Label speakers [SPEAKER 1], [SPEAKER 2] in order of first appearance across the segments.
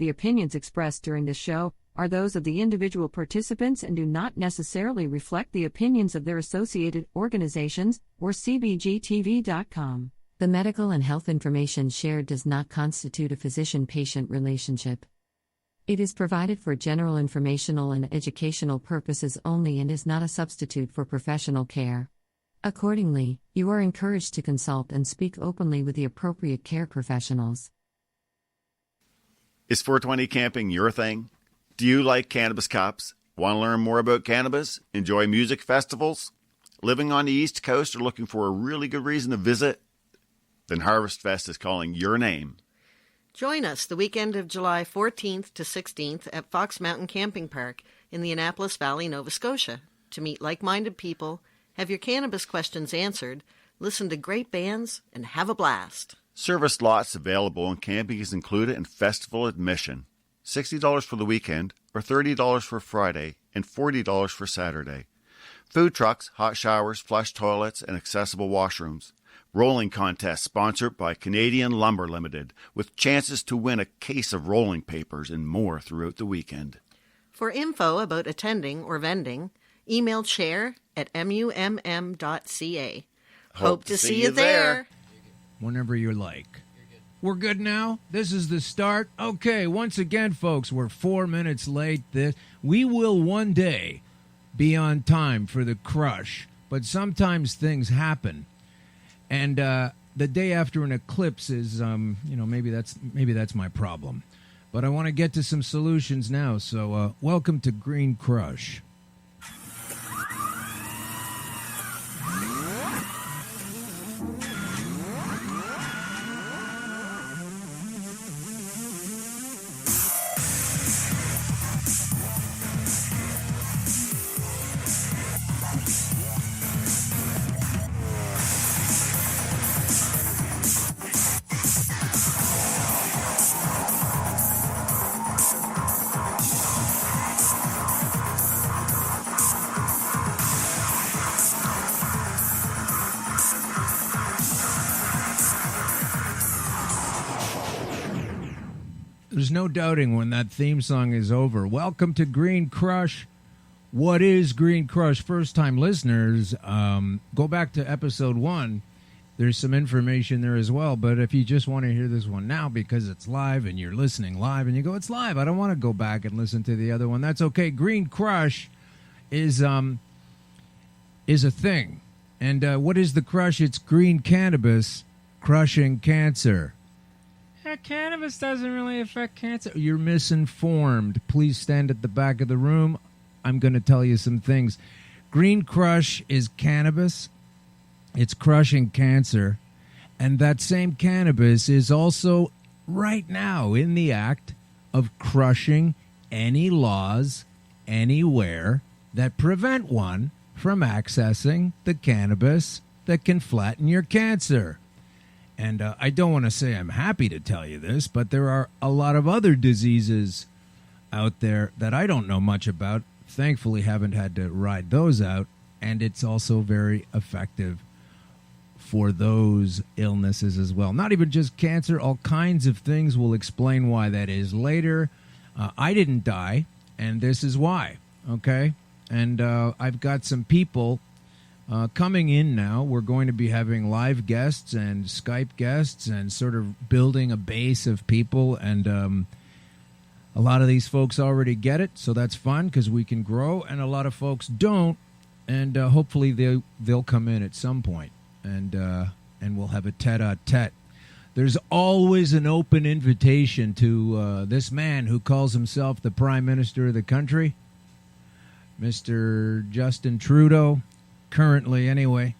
[SPEAKER 1] The opinions expressed during this show are those of the individual participants and do not necessarily reflect the opinions of their associated organizations or CBGTV.com. The medical and health information shared does not constitute a physician-patient relationship. It is provided for general informational and educational purposes only and is not a substitute for professional care. Accordingly, you are encouraged to consult and speak openly with the appropriate care professionals.
[SPEAKER 2] Is 420 camping your thing? Do you like cannabis cops? Want to learn more about cannabis? Enjoy music festivals? Living on the East Coast or looking for a really good reason to visit? Then Harvest Fest is calling your name.
[SPEAKER 3] Join us the weekend of July 14th to 16th at Fox Mountain Camping Park in the Annapolis Valley, Nova Scotia, to meet like-minded people, have your cannabis questions answered, listen to great bands, and have a blast.
[SPEAKER 2] Service lots available and camping is included in festival admission. $60 for the weekend, or $30 for Friday, and $40 for Saturday. Food trucks, hot showers, flush toilets, and accessible washrooms. Rolling contest sponsored by Canadian Lumber Limited, with chances to win a case of rolling papers and more throughout the weekend.
[SPEAKER 3] For info about attending or vending, email chair@mumm.ca. Hope to see you there.
[SPEAKER 4] Whenever you like. We're good now? This is the start? Okay, once again, folks, we're 4 minutes late. We will one day be on time for the crush, but sometimes things happen. And the day after an eclipse is, maybe that's my problem. But I want to get to some solutions now, so welcome to Green Crush. There's no doubting when that theme song is over. Welcome to Green Crush. What is Green Crush? First-time listeners, go back to episode 1. There's some information there as well. But if you just want to hear this one now because it's live and you're listening live and you go, it's live, I don't want to go back and listen to the other one. That's okay. Green Crush is a thing. And what is the crush? It's green cannabis crushing cancer. Cannabis doesn't really affect cancer. You're misinformed. Please stand at the back of the room. I'm going to tell you some things. Green Crush is cannabis. It's crushing cancer. And that same cannabis is also right now in the act of crushing any laws anywhere that prevent one from accessing the cannabis that can flatten your cancer. And I don't want to say I'm happy to tell you this, but there are a lot of other diseases out there that I don't know much about. Thankfully, haven't had to ride those out. And it's also very effective for those illnesses as well. Not even just cancer, all kinds of things. We'll explain why that is later. I didn't die, and this is why, okay? And I've got some people coming in now. We're going to be having live guests and Skype guests and sort of building a base of people. And a lot of these folks already get it, so that's fun because we can grow. And a lot of folks don't, and hopefully they'll come in at some point, and we'll have a tete-a-tete. There's always an open invitation to this man who calls himself the Prime Minister of the country, Mr. Justin Trudeau. Currently, anyway,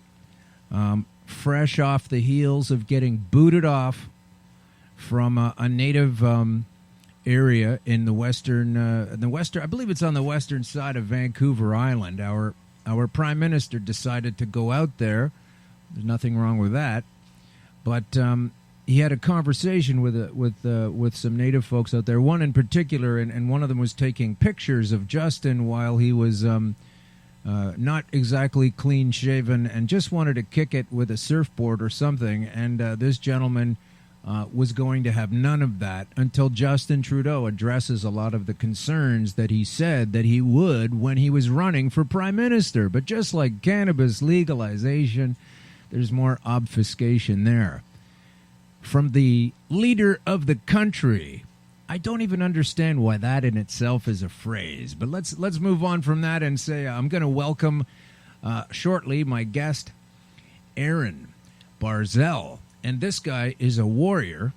[SPEAKER 4] fresh off the heels of getting booted off from a native area in the western, I believe it's on the western side of Vancouver Island. Our prime minister decided to go out there. There's nothing wrong with that, but he had a conversation with some native folks out there. One in particular, and one of them was taking pictures of Justin while he was not exactly clean-shaven and just wanted to kick it with a surfboard or something. And this gentleman was going to have none of that until Justin Trudeau addresses a lot of the concerns that he said that he would when he was running for prime minister. But just like cannabis legalization, there's more obfuscation there. From the leader of the country, I don't even understand why that in itself is a phrase. But let's move on from that and say I'm going to welcome shortly my guest, Aaron Barzel. And this guy is a warrior,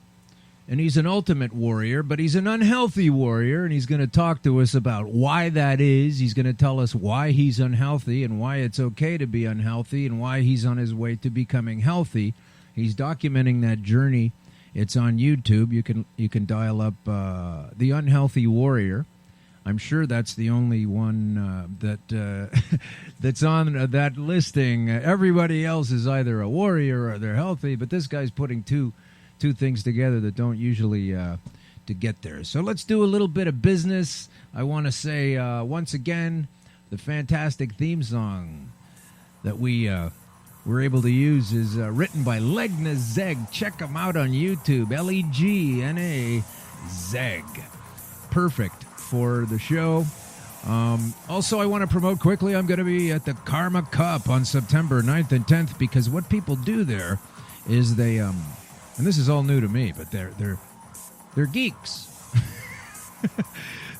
[SPEAKER 4] and he's an ultimate warrior, but he's an unhealthy warrior, and he's going to talk to us about why that is. He's going to tell us why he's unhealthy and why it's okay to be unhealthy and why he's on his way to becoming healthy. He's documenting that journey. It's on YouTube. You can dial up The Unhealthy Warrior. I'm sure that's the only one that's on that listing. Everybody else is either a warrior or they're healthy, but this guy's putting two things together that don't usually to get there. So let's do a little bit of business. I want to say once again, the fantastic theme song that we're able to use is written by Legna Zeg. Check him out on YouTube. Legna Zeg. Perfect for the show. Also, I want to promote quickly, I'm going to be at the Karma Cup on September 9th and 10th, because what people do there is they, and this is all new to me, but they're geeks.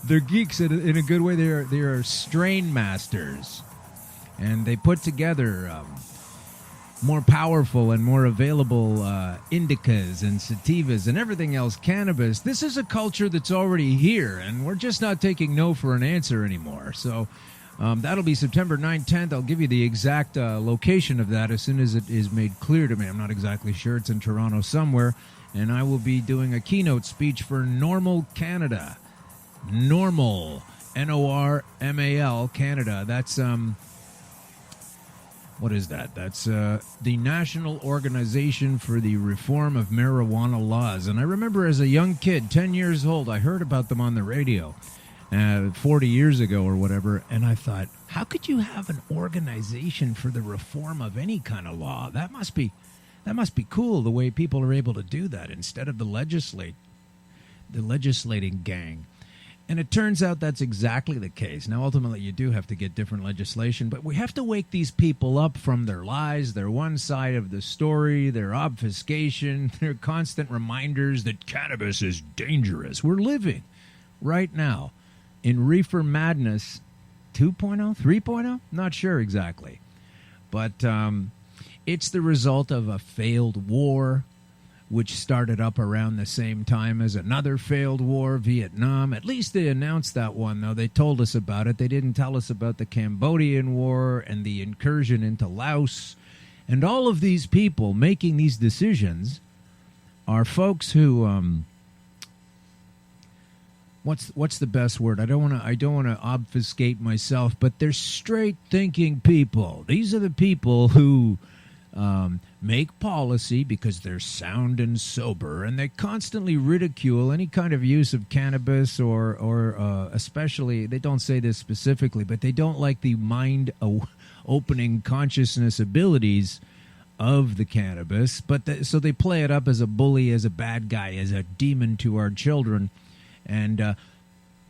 [SPEAKER 4] They're geeks in a good way. They are strain masters, and they put together more powerful and more available indicas and sativas and everything else cannabis. This is a culture that's already here, and we're just not taking no for an answer anymore. So that'll be September 9th, 10th. I'll give you the exact location of that as soon as it is made clear to me. I'm not exactly sure. It's in Toronto somewhere. And I will be doing a keynote speech for Normal Canada. Normal, Normal, Canada. That's what is that? That's the National Organization for the Reform of Marijuana Laws. And I remember as a young kid, 10 years old, I heard about them on the radio 40 years ago or whatever, and I thought, how could you have an organization for the reform of any kind of law? That must be cool, the way people are able to do that instead of the legislating gang. And it turns out that's exactly the case. Now, ultimately, you do have to get different legislation, but we have to wake these people up from their lies, their one side of the story, their obfuscation, their constant reminders that cannabis is dangerous. We're living right now in reefer madness 2.0, 3.0? Not sure exactly. But it's the result of a failed war, which started up around the same time as another failed war, Vietnam. At least they announced that one, though. They told us about it. They didn't tell us about the Cambodian War and the incursion into Laos. And all of these people making these decisions are folks who, what's the best word? I don't want to obfuscate myself, but they're straight-thinking people. These are the people who make policy because they're sound and sober, and they constantly ridicule any kind of use of cannabis or especially, they don't say this specifically, but they don't like the mind-opening consciousness abilities of the cannabis. But so they play it up as a bully, as a bad guy, as a demon to our children. And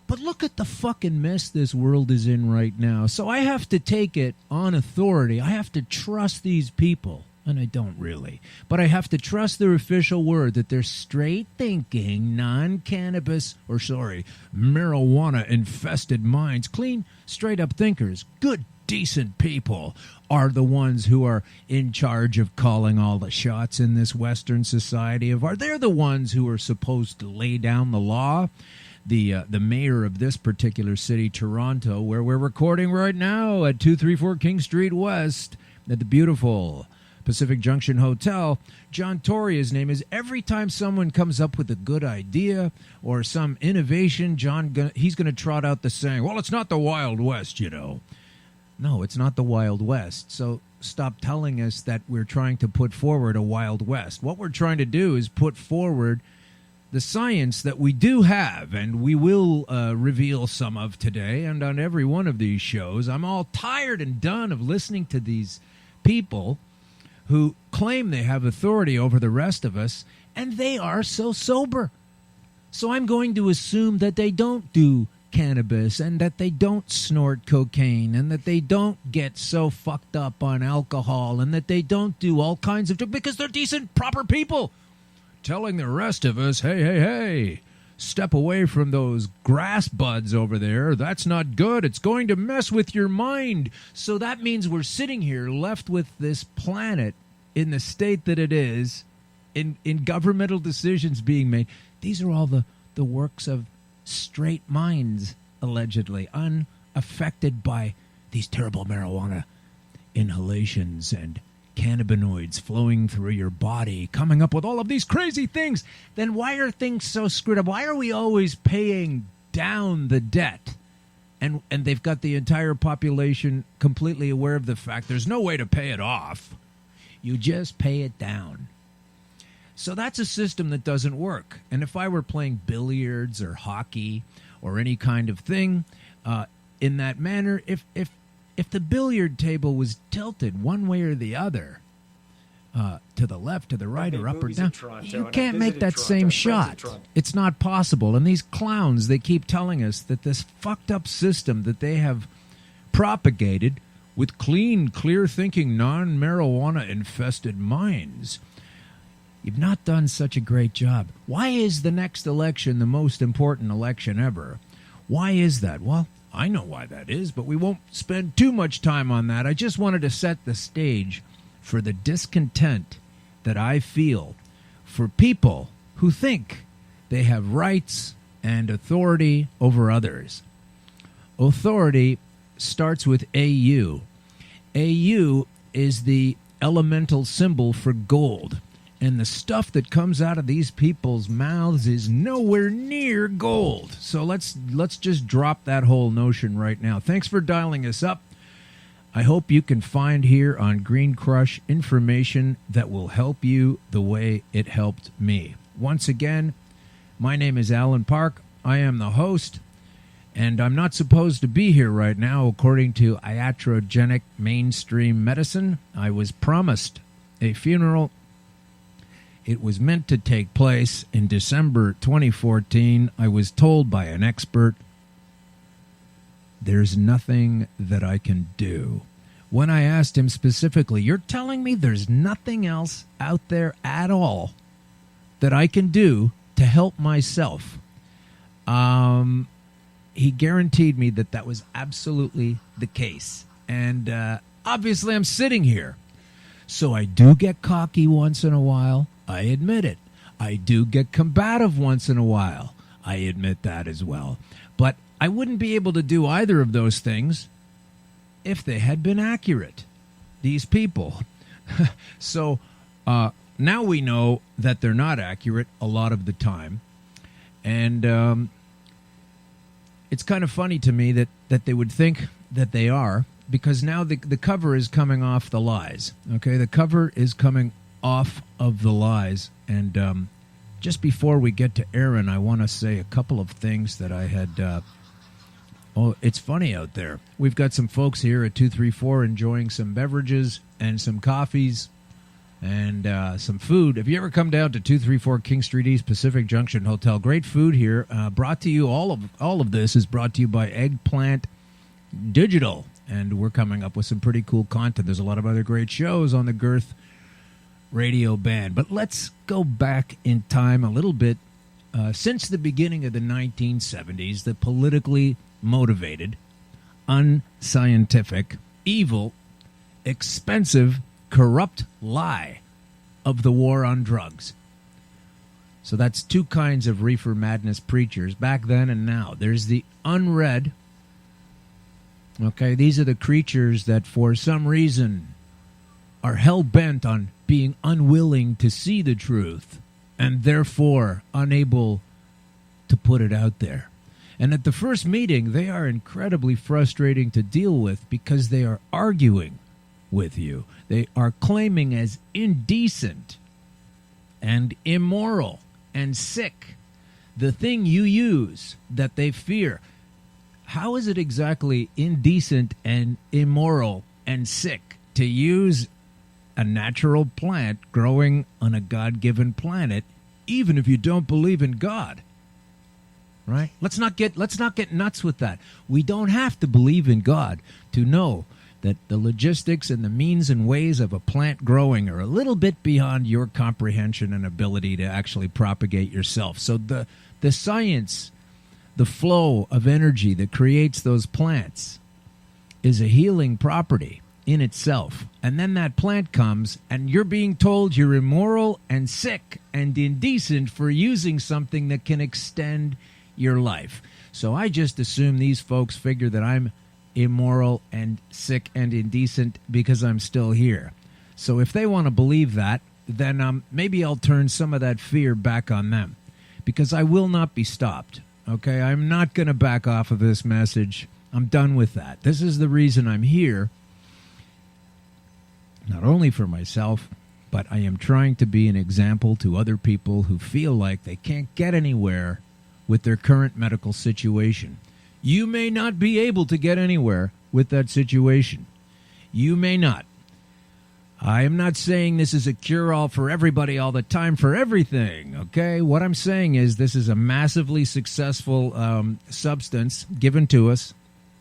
[SPEAKER 4] but look at the fucking mess this world is in right now. So I have to take it on authority. I have to trust these people. And I don't really. But I have to trust their official word that they're straight-thinking, non-cannabis, marijuana-infested minds, clean, straight-up thinkers, good, decent people are the ones who are in charge of calling all the shots in this Western society. They're the ones who are supposed to lay down the law. The mayor of this particular city, Toronto, where we're recording right now at 234 King Street West, at the beautiful Pacific Junction Hotel, John Tory, his name is. Every time someone comes up with a good idea or some innovation, he's going to trot out the saying, well, it's not the Wild West, you know. No, it's not the Wild West. So stop telling us that we're trying to put forward a Wild West. What we're trying to do is put forward the science that we do have, and we will reveal some of today and on every one of these shows. I'm all tired and done of listening to these people who claim they have authority over the rest of us, and they are so sober. So I'm going to assume that they don't do cannabis and that they don't snort cocaine and that they don't get so fucked up on alcohol and that they don't do all kinds of... because they're decent, proper people. Telling the rest of us, hey, step away from those grass buds over there. That's not good. It's going to mess with your mind. So that means we're sitting here left with this planet in the state that it is, in governmental decisions being made. These are all the works of straight minds, allegedly, unaffected by these terrible marijuana inhalations and cannabinoids flowing through your body, coming up with all of these crazy things. Then why are things so screwed up? Why are we always paying down the debt? And they've got the entire population completely aware of the fact there's no way to pay it off. You just pay it down. So that's a system that doesn't work. And if I were playing billiards or hockey or any kind of thing in that manner, if the billiard table was tilted one way or the other, to the left, to the right, or up or down, you can't make that same shot. It's not possible. And these clowns, they keep telling us that this fucked up system that they have propagated with clean, clear-thinking, non-marijuana infested minds, you've not done such a great job. Why is the next election the most important election ever? Why is that? Well, I know why that is, but we won't spend too much time on that. I just wanted to set the stage for the discontent that I feel for people who think they have rights and authority over others. Authority starts with AU. AU is the elemental symbol for gold. And the stuff that comes out of these people's mouths is nowhere near gold. So let's just drop that whole notion right now. Thanks for dialing us up. I hope you can find here on Green Crush information that will help you the way it helped me. Once again, my name is Alan Park. I am the host, and I'm not supposed to be here right now according to iatrogenic mainstream medicine. I was promised a funeral. It was meant to take place in December 2014. I was told by an expert, there's nothing that I can do. When I asked him specifically, you're telling me there's nothing else out there at all that I can do to help myself? He guaranteed me that that was absolutely the case. And obviously I'm sitting here. So I do get cocky once in a while. I admit it. I do get combative once in a while. I admit that as well. But I wouldn't be able to do either of those things if they had been accurate, these people. So now we know that they're not accurate a lot of the time. And it's kind of funny to me that they would think that they are, because now the cover is coming off the lies. Okay, the cover is coming off of the lies. And just before we get to Aaron, I want to say a couple of things that I had... it's funny out there. We've got some folks here at 234 enjoying some beverages and some coffees and some food. If you ever come down to 234 King Street East, Pacific Junction Hotel, great food here. Brought to you, all of this is brought to you by Eggplant Digital. And we're coming up with some pretty cool content. There's a lot of other great shows on the Girth radio band. But let's go back in time a little bit. Since the beginning of the 1970s, the politically motivated, unscientific, evil, expensive, corrupt lie of the war on drugs. So that's two kinds of reefer madness preachers back then and now. There's the unread. Okay, these are the creatures that for some reason are hell-bent on being unwilling to see the truth and therefore unable to put it out there. And at the first meeting, they are incredibly frustrating to deal with because they are arguing with you. They are claiming as indecent and immoral and sick the thing you use that they fear. How is it exactly indecent and immoral and sick to use a natural plant growing on a God-given planet, even if you don't believe in God. Right? Let's not get nuts with that. We don't have to believe in God to know that the logistics and the means and ways of a plant growing are a little bit beyond your comprehension and ability to actually propagate yourself. So the science, the flow of energy that creates those plants is a healing property in itself. And then that plant comes and you're being told you're immoral and sick and indecent for using something that can extend your life. So I just assume these folks figure that I'm immoral and sick and indecent because I'm still here. So if they want to believe that, then maybe I'll turn some of that fear back on them, because I will not be stopped. Okay, I'm not going to back off of this message. I'm done with that. This is the reason I'm here, not only for myself, but I am trying to be an example to other people who feel like they can't get anywhere with their current medical situation. You may not be able to get anywhere with that situation. You may not. I am not saying this is a cure-all for everybody all the time for everything, okay? What I'm saying is this is a massively successful substance given to us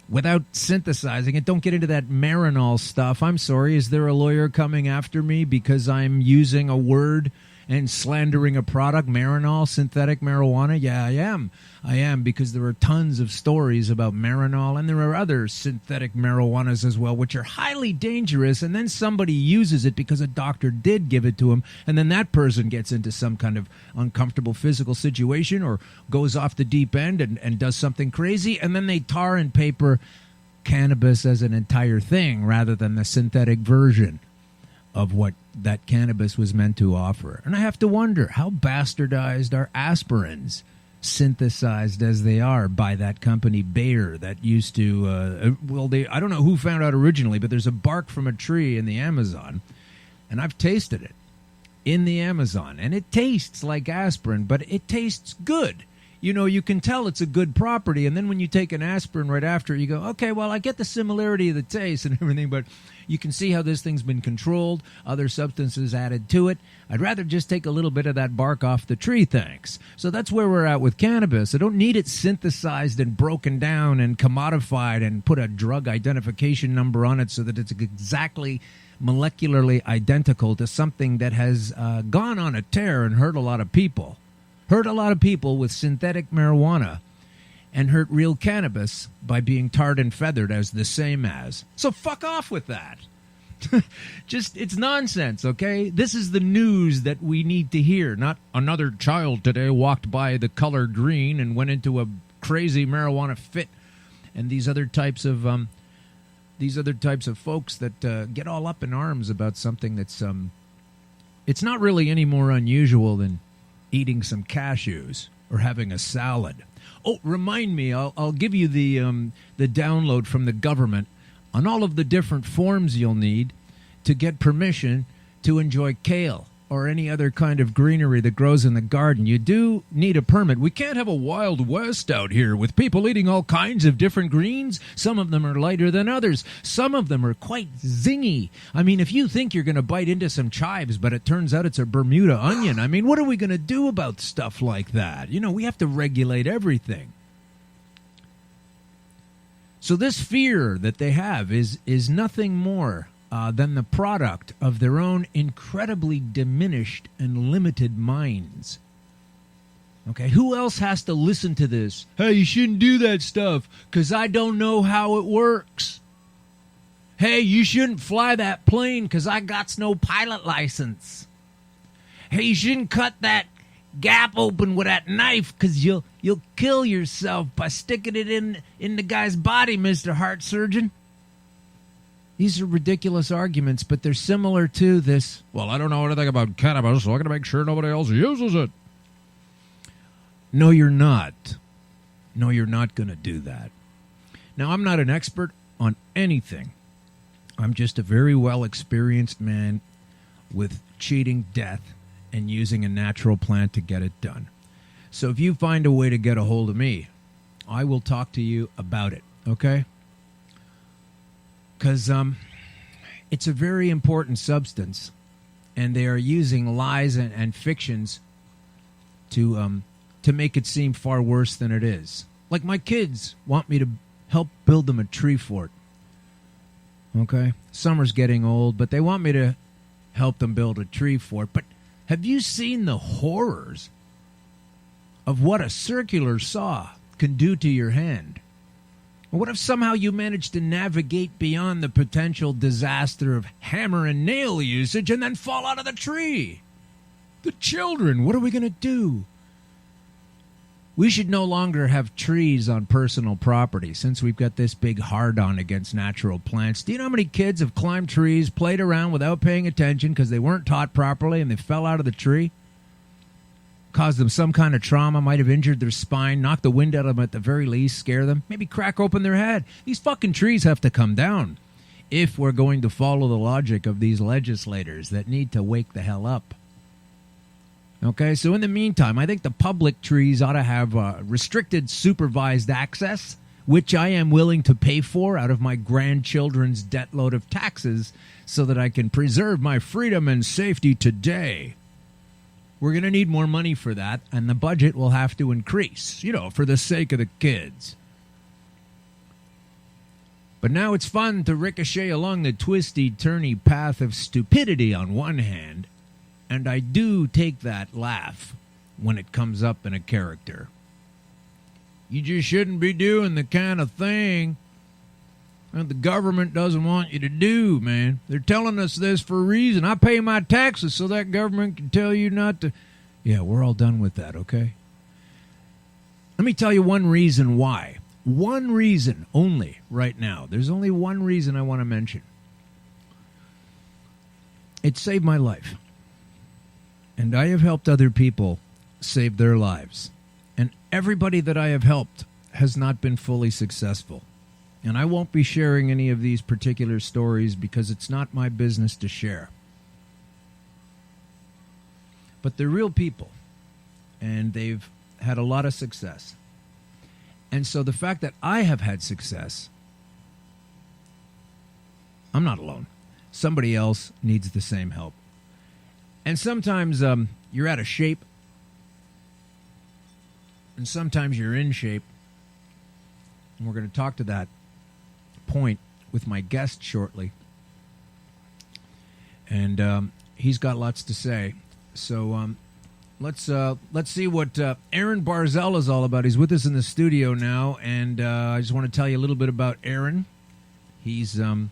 [SPEAKER 4] without synthesizing it. Don't get into that Marinol stuff. I'm sorry, is there a lawyer coming after me because I'm using a word and slandering a product, Marinol, synthetic marijuana? Yeah, I am, because there are tons of stories about Marinol, and there are other synthetic marijuanas as well, which are highly dangerous, and then somebody uses it because a doctor did give it to him, and then that person gets into some kind of uncomfortable physical situation or goes off the deep end and does something crazy, and then they tar and paper cannabis as an entire thing rather than the synthetic version of what that cannabis was meant to offer. And I have to wonder, how bastardized are aspirins, synthesized as they are by that company Bayer that used to, I don't know who found out originally, but there's a bark from a tree in the Amazon, and I've tasted it in the Amazon, and it tastes like aspirin, but it tastes good. You know, you can tell it's a good property, and then when you take an aspirin right after, you go, okay, well, I get the similarity of the taste and everything, but you can see how this thing's been controlled, other substances added to it. I'd rather just take a little bit of that bark off the tree, thanks. So that's where we're at with cannabis. I don't need it synthesized and broken down and commodified and put a drug identification number on it so that it's exactly molecularly identical to something that has gone on a tear and hurt a lot of people. Hurt a lot of people with synthetic marijuana and hurt real cannabis by being tarred and feathered as the same as. So fuck off with that. Just, it's nonsense, okay? This is the news that we need to hear. Not another child today walked by the color green and went into a crazy marijuana fit, and these other types of folks that get all up in arms about something that's it's not really any more unusual than eating some cashews or having a salad. Oh, remind me, I'll give you the download from the government on all of the different forms you'll need to get permission to enjoy kale or any other kind of greenery that grows in the garden. You do need a permit. We can't have a Wild West out here with people eating all kinds of different greens. Some of them are lighter than others. Some of them are quite zingy. I mean, if you think you're going to bite into some chives, but it turns out it's a Bermuda onion, I mean, what are we going to do about stuff like that? You know, we have to regulate everything. So this fear that they have is nothing more than the product of their own incredibly diminished and limited minds. Okay, who else has to listen to this? Hey, you shouldn't do that stuff because I don't know how it works. Hey, you shouldn't fly that plane because I got no pilot license. Hey, you shouldn't cut that gap open with that knife because you'll kill yourself by sticking it in the guy's body, Mr. Heart Surgeon. These are ridiculous arguments, but they're similar to this. Well, I don't know anything about cannabis, so I'm going to make sure nobody else uses it. No, you're not. No, you're not going to do that. Now, I'm not an expert on anything. I'm just a very well-experienced man with cheating death and using a natural plant to get it done. So if you find a way to get a hold of me, I will talk to you about it, okay? Because It's a very important substance, and they are using lies and fictions to make it seem far worse than it is. Like my kids want me to help build them a tree fort. Okay? Summer's getting old, but they want me to help them build a tree fort. But have you seen the horrors of what a circular saw can do to your hand? What if somehow you manage to navigate beyond the potential disaster of hammer and nail usage and then fall out of the tree? The children, what are we going to do? We should no longer have trees on personal property since we've got this big hard-on against natural plants. Do you know how many kids have climbed trees, played around without paying attention because they weren't taught properly and they fell out of the tree? Caused them some kind of trauma, might have injured their spine, knocked the wind out of them at the very least, scare them, maybe crack open their head. These fucking trees have to come down if we're going to follow the logic of these legislators that need to wake the hell up. Okay, so in the meantime, I think the public trees ought to have restricted supervised access, which I am willing to pay for out of my grandchildren's debt load of taxes so that I can preserve my freedom and safety today. We're going to need more money for that, and the budget will have to increase, for the sake of the kids. But now it's fun to ricochet along the twisty-turny path of stupidity on one hand, and I do take that laugh when it comes up in a character. You just shouldn't be doing the kind of thing that the government doesn't want you to do, man. They're telling us this for a reason. I pay my taxes so that government can tell you not to. Yeah, we're all done with that, okay? Let me tell you one reason why. One reason only right now. There's only one reason I want to mention. It saved my life. And I have helped other people save their lives. And everybody that I have helped has not been fully successful. And I won't be sharing any of these particular stories because it's not my business to share. But they're real people, and they've had a lot of success. And so the fact that I have had success, I'm not alone. Somebody else needs the same help. And sometimes you're out of shape, and sometimes you're in shape. And we're going to talk to that point with my guest shortly. And he's got lots to say. So let's see what Aaron Barzel is all about. He's with us in the studio now, and I just want to tell you a little bit about Aaron. He's a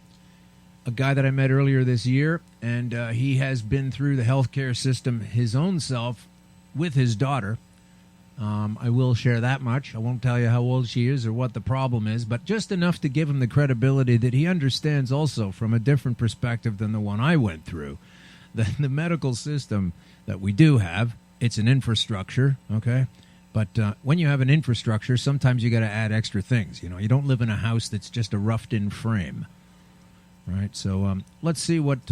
[SPEAKER 4] guy that I met earlier this year, and he has been through the healthcare system his own self with his daughter. I will share that much. I won't tell you how old she is or what the problem is, but just enough to give him the credibility that he understands also from a different perspective than the one I went through. The medical system that we do have, it's an infrastructure, okay? But when you have an infrastructure, sometimes you got to add extra things. You don't live in a house that's just a roughed-in frame, right? So let's see what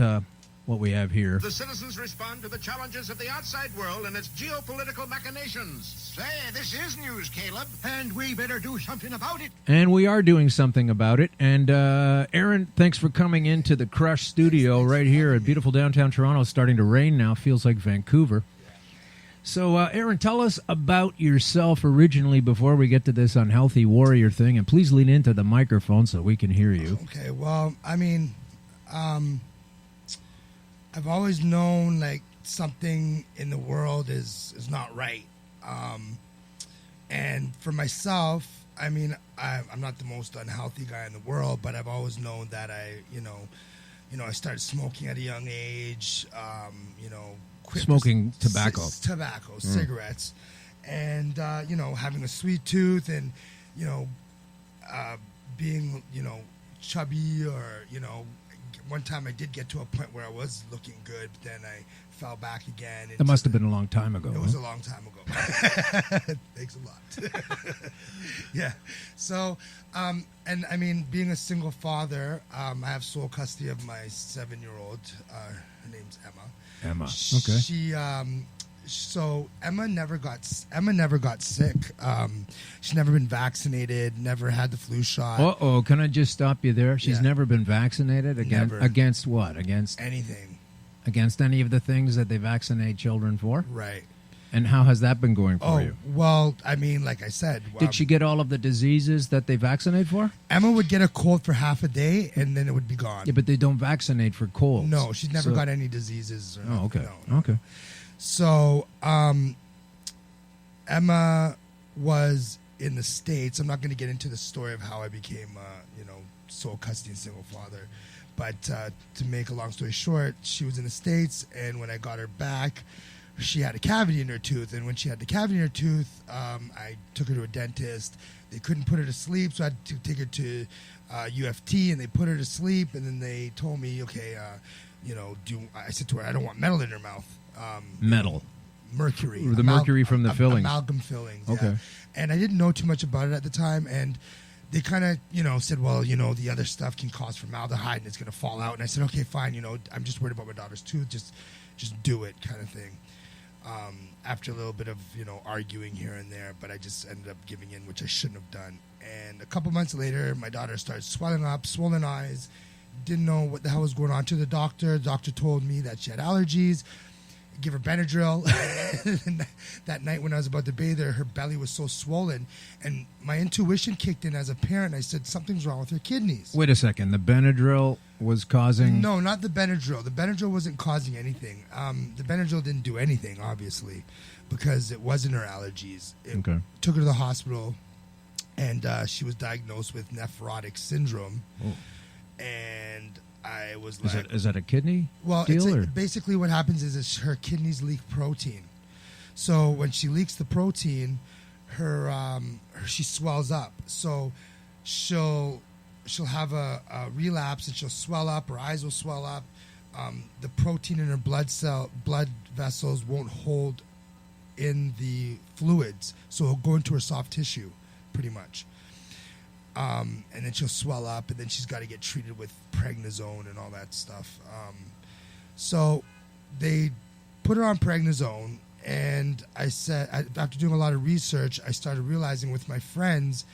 [SPEAKER 4] we have here.
[SPEAKER 5] The citizens respond to the challenges of the outside world and its geopolitical machinations. Say, this is news, Caleb, and we better do something about it.
[SPEAKER 4] And we are doing something about it. And Aaron, thanks for coming into the Crush studio right here at beautiful downtown Toronto. It's starting to rain now. Feels like Vancouver. So, Aaron, tell us about yourself originally before we get to this unhealthy warrior thing. And please lean into the microphone so we can hear you.
[SPEAKER 6] Okay, well, I mean, I've always known, like, something in the world is not right. And for myself, I mean, I'm not the most unhealthy guy in the world, but I've always known that I started smoking at a young age, quit
[SPEAKER 4] smoking tobacco,
[SPEAKER 6] cigarettes, and, having a sweet tooth and, being, chubby or, one time I did get to a point where I was looking good, but then I fell back again.
[SPEAKER 4] That must have been a long time ago.
[SPEAKER 6] It was a long time ago. Thanks a lot. Yeah. So, and I mean, being a single father, I have sole custody of my 7-year-old. Her name's Emma.
[SPEAKER 4] Emma. Okay.
[SPEAKER 6] So Emma never got sick. She's never been vaccinated. Never had the flu shot.
[SPEAKER 4] Uh-oh, can I just stop you there? She's never been vaccinated
[SPEAKER 6] Never.
[SPEAKER 4] Against what? Against
[SPEAKER 6] Anything.
[SPEAKER 4] Against any of the things that they vaccinate children for?
[SPEAKER 6] Right.
[SPEAKER 4] And how has that been going for you?
[SPEAKER 6] Well, I mean, like I said,
[SPEAKER 4] Did she get all of the diseases that they vaccinate for?
[SPEAKER 6] Emma would get a cold for half a day, and then it would be gone.
[SPEAKER 4] Yeah, but they don't vaccinate for colds.
[SPEAKER 6] No, she's never got any diseases. Or
[SPEAKER 4] Oh, okay.
[SPEAKER 6] No.
[SPEAKER 4] Okay.
[SPEAKER 6] So, Emma was in the States. I'm not going to get into the story of how I became, sole custody and single father. But to make a long story short, she was in the States, and when I got her back, she had a cavity in her tooth. And when she had the cavity in her tooth, I took her to a dentist. They couldn't put her to sleep, so I had to take her to UFT, and they put her to sleep. And then they told me, okay, I said to her, I don't want metal in her mouth.
[SPEAKER 4] Metal.
[SPEAKER 6] Mercury.
[SPEAKER 4] The mercury from the fillings.
[SPEAKER 6] Amalgam fillings.
[SPEAKER 4] Okay.
[SPEAKER 6] Yeah. And I didn't know too much about it at the time. And they kind of, said, well, the other stuff can cause formaldehyde and it's going to fall out. And I said, okay, fine. I'm just worried about my daughter's tooth. Just do it kind of thing. After a little bit of, arguing here and there, but I just ended up giving in, which I shouldn't have done. And a couple months later, my daughter started swelling up, swollen eyes, didn't know what the hell was going on to the doctor. The doctor told me that she had allergies. Give her Benadryl. And that night when I was about to bathe her belly was so swollen. And my intuition kicked in as a parent. I said, something's wrong with her kidneys.
[SPEAKER 4] Wait a second. The Benadryl was causing...
[SPEAKER 6] No, not the Benadryl. The Benadryl wasn't causing anything. The Benadryl didn't do anything, obviously, because it wasn't her allergies. It took her to the hospital, and she was diagnosed with nephrotic syndrome. Oh. And I was like...
[SPEAKER 4] Is that a kidney
[SPEAKER 6] Well,
[SPEAKER 4] deal,
[SPEAKER 6] basically what happens is her kidneys leak protein. So when she leaks the protein, she swells up. So she'll have a relapse and she'll swell up. Her eyes will swell up. The protein in her blood vessels won't hold in the fluids, so it'll go into her soft tissue, pretty much. And then she'll swell up, and then she's got to get treated with prednisone and all that stuff. So they put her on prednisone, and I said, after doing a lot of research, I started realizing with my friends,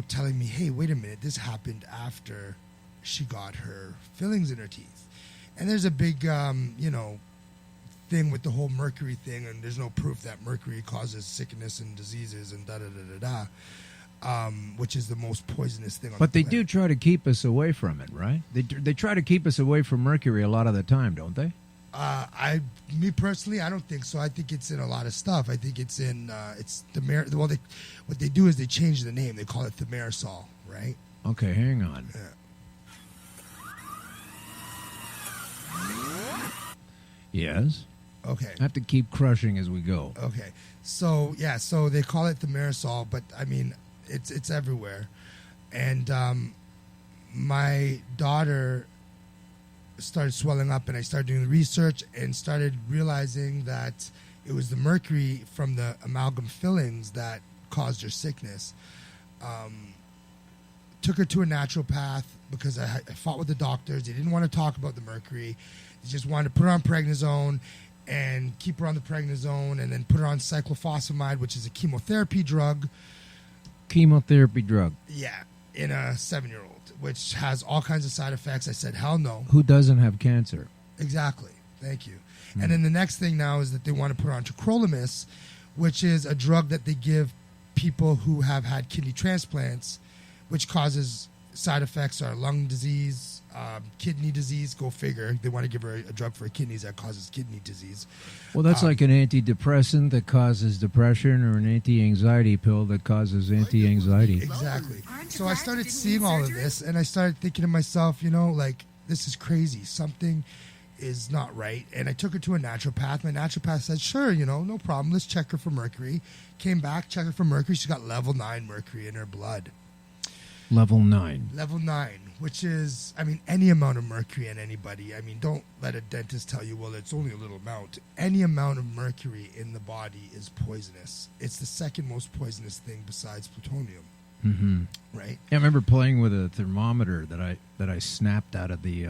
[SPEAKER 6] telling me, hey, wait a minute, this happened after she got her fillings in her teeth. And there's a big, thing with the whole mercury thing, and there's no proof that mercury causes sickness and diseases and da-da-da-da-da. Which is the most poisonous thing on the planet.
[SPEAKER 4] But they do try to keep us away from it, right? They try to keep us away from mercury a lot of the time, don't they?
[SPEAKER 6] Me personally, I don't think so. I think it's in a lot of stuff. I think it's in what they do is they change the name. They call it thimerosal, right?
[SPEAKER 4] Okay, hang on.
[SPEAKER 6] Yeah.
[SPEAKER 4] Yes.
[SPEAKER 6] Okay.
[SPEAKER 4] I have to keep crushing as we go.
[SPEAKER 6] Okay. So they call it thimerosal, but I mean it's everywhere. And my daughter started swelling up, and I started doing the research and started realizing that it was the mercury from the amalgam fillings that caused her sickness. Took her to a naturopath because I fought with the doctors. They didn't want to talk about the mercury. They just wanted to put her on prednisone and keep her on the prednisone, and then put her on cyclophosphamide, which is a chemotherapy drug.
[SPEAKER 4] Chemotherapy drug?
[SPEAKER 6] Yeah, in a 7-year-old, which has all kinds of side effects. I said, hell no.
[SPEAKER 4] Who doesn't have cancer?
[SPEAKER 6] Exactly. Thank you. And then the next thing now is that they want to put her on tacrolimus, which is a drug that they give people who have had kidney transplants, which causes side effects are lung disease, kidney disease, go figure. They want to give her a drug for her kidneys that causes kidney disease.
[SPEAKER 4] Well, that's like an antidepressant that causes depression, or an anti-anxiety pill that causes anti-anxiety.
[SPEAKER 6] Exactly. So I started seeing all of this, and I started thinking to myself, this is crazy. Something is not right. And I took her to a naturopath. My naturopath said, sure, no problem. Let's check her for mercury. Came back, checked her for mercury. She's got level 9 mercury in her blood.
[SPEAKER 4] Level 9.
[SPEAKER 6] Level 9, which is, any amount of mercury in anybody. Don't let a dentist tell you, well, it's only a little amount. Any amount of mercury in the body is poisonous. It's the second most poisonous thing besides plutonium.
[SPEAKER 4] Mm-hmm.
[SPEAKER 6] Right?
[SPEAKER 4] Yeah, I remember playing with a thermometer that I snapped out of the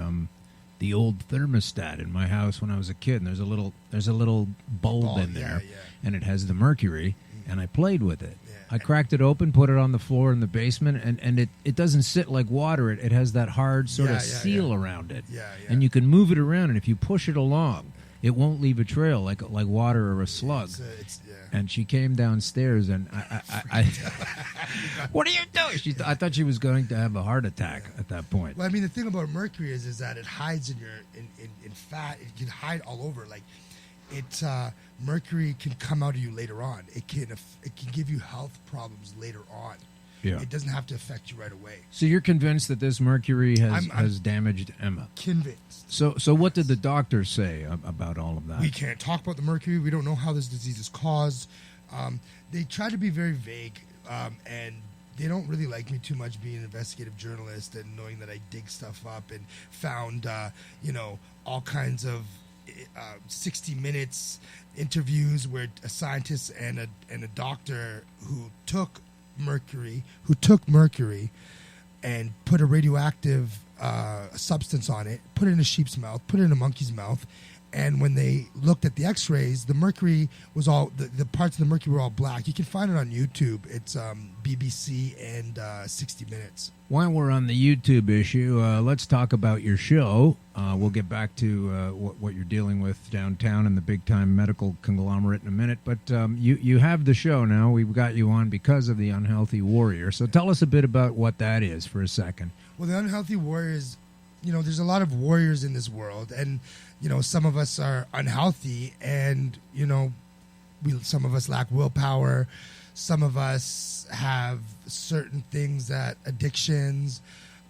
[SPEAKER 4] the old thermostat in my house when I was a kid, and there's a little bulb in there, and it has the mercury, and I played with it. Yeah. I cracked it open, put it on the floor in the basement, and it doesn't sit like water. It has that hard sort of seal around it, and you can move it around, and if you push it along, it won't leave a trail like water or a slug. And she came downstairs, and I what are you doing? I thought she was going to have a heart attack at that point.
[SPEAKER 6] Well, I mean, the thing about mercury is that it hides in fat. It can hide all over. Like mercury can come out of you later on. It can give you health problems later on. Yeah. It doesn't have to affect you right away.
[SPEAKER 4] So you're convinced that this mercury has damaged Emma?
[SPEAKER 6] Convinced.
[SPEAKER 4] So what did the doctors say about all of that?
[SPEAKER 6] We can't talk about the mercury. We don't know how this disease is caused. They try to be very vague, and they don't really like me too much being an investigative journalist and knowing that I dig stuff up and found, all kinds of 60 Minutes interviews where a scientist and a doctor who took mercury and put a radioactive substance on it, put it in a sheep's mouth, put it in a monkey's mouth, and when they looked at the x-rays, the mercury was all the parts of the mercury were all black. You can find it on YouTube. It's BBC and 60 Minutes.
[SPEAKER 4] While we're on the YouTube issue, let's talk about your show. We'll get back to what you're dealing with downtown and the big-time medical conglomerate in a minute. But you have the show now. We've got you on because of the Unhealthy Warrior. So tell us a bit about what that is for a second.
[SPEAKER 6] Well, the Unhealthy Warrior is, there's a lot of warriors in this world. And, some of us are unhealthy and, some of us lack willpower. Some of us have certain things that addictions.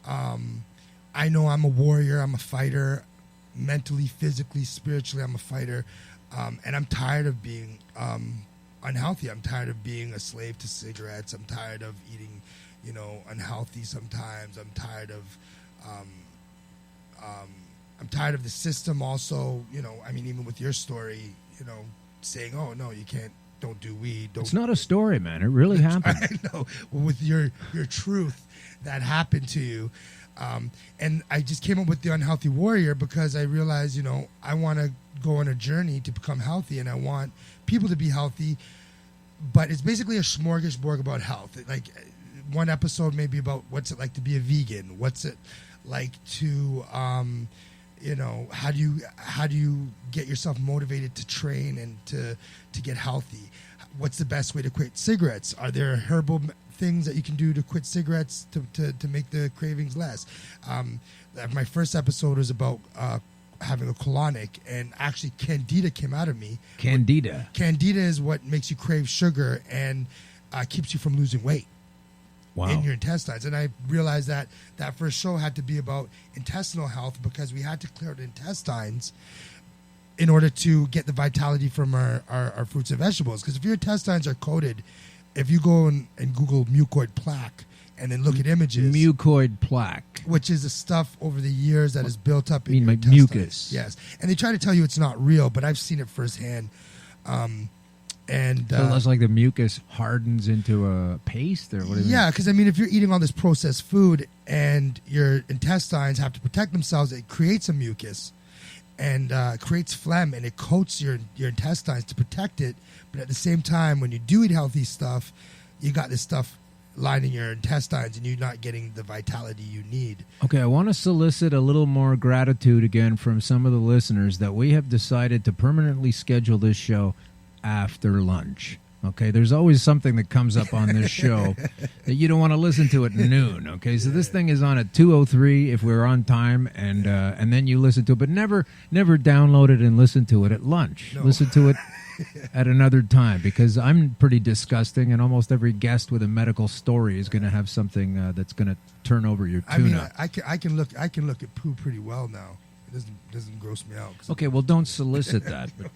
[SPEAKER 6] I know I'm a warrior. I'm a fighter. Mentally, physically, spiritually, I'm a fighter. And I'm tired of being unhealthy. I'm tired of being a slave to cigarettes. I'm tired of eating, unhealthy sometimes. I'm tired of the system also, even with your story, saying, oh, no, you can't. Don't do weed.
[SPEAKER 4] It's not a story, man. It really happened.
[SPEAKER 6] I know. With your truth that happened to you. And I just came up with the Unhealthy Warrior because I realized, I want to go on a journey to become healthy, and I want people to be healthy. But it's basically a smorgasbord about health. Like one episode may be about what's it like to be a vegan. What's it like to, how do you get yourself motivated to train and to get healthy? What's the best way to quit cigarettes? Are there herbal things that you can do to quit cigarettes to make the cravings less? My first episode was about having a colonic, and actually Candida came out of me.
[SPEAKER 4] Candida
[SPEAKER 6] is what makes you crave sugar and keeps you from losing weight. Wow. In your intestines. And I realized that first show had to be about intestinal health because we had to clear the intestines in order to get the vitality from our fruits and vegetables. Because if your intestines are coated, if you go and Google mucoid plaque and then look at images.
[SPEAKER 4] Mucoid plaque.
[SPEAKER 6] Which is the stuff over the years that is built up in your intestines.
[SPEAKER 4] Mucus.
[SPEAKER 6] Yes. And they try to tell you it's not real, but I've seen it firsthand.
[SPEAKER 4] So that's like the mucus hardens into a paste, or what is it?
[SPEAKER 6] Yeah, because if you're eating all this processed food and your intestines have to protect themselves, it creates a mucus and creates phlegm, and it coats your intestines to protect it. But at the same time, when you do eat healthy stuff, you got this stuff lining your intestines, and you're not getting the vitality you need.
[SPEAKER 4] Okay, I want to solicit a little more gratitude again from some of the listeners that we have decided to permanently schedule this show after lunch. Okay, there's always something that comes up on this show that you don't want to listen to at noon. Okay, so this thing is on at 2:03 if we're on time, and then you listen to it, but never download it and listen to it at lunch. No. Listen to it at another time, because I'm pretty disgusting, and almost every guest with a medical story is going to have something that's going to turn over your tuna.
[SPEAKER 6] I can look at poo pretty well now. It doesn't gross me out.
[SPEAKER 4] Okay, well, don't solicit that. But.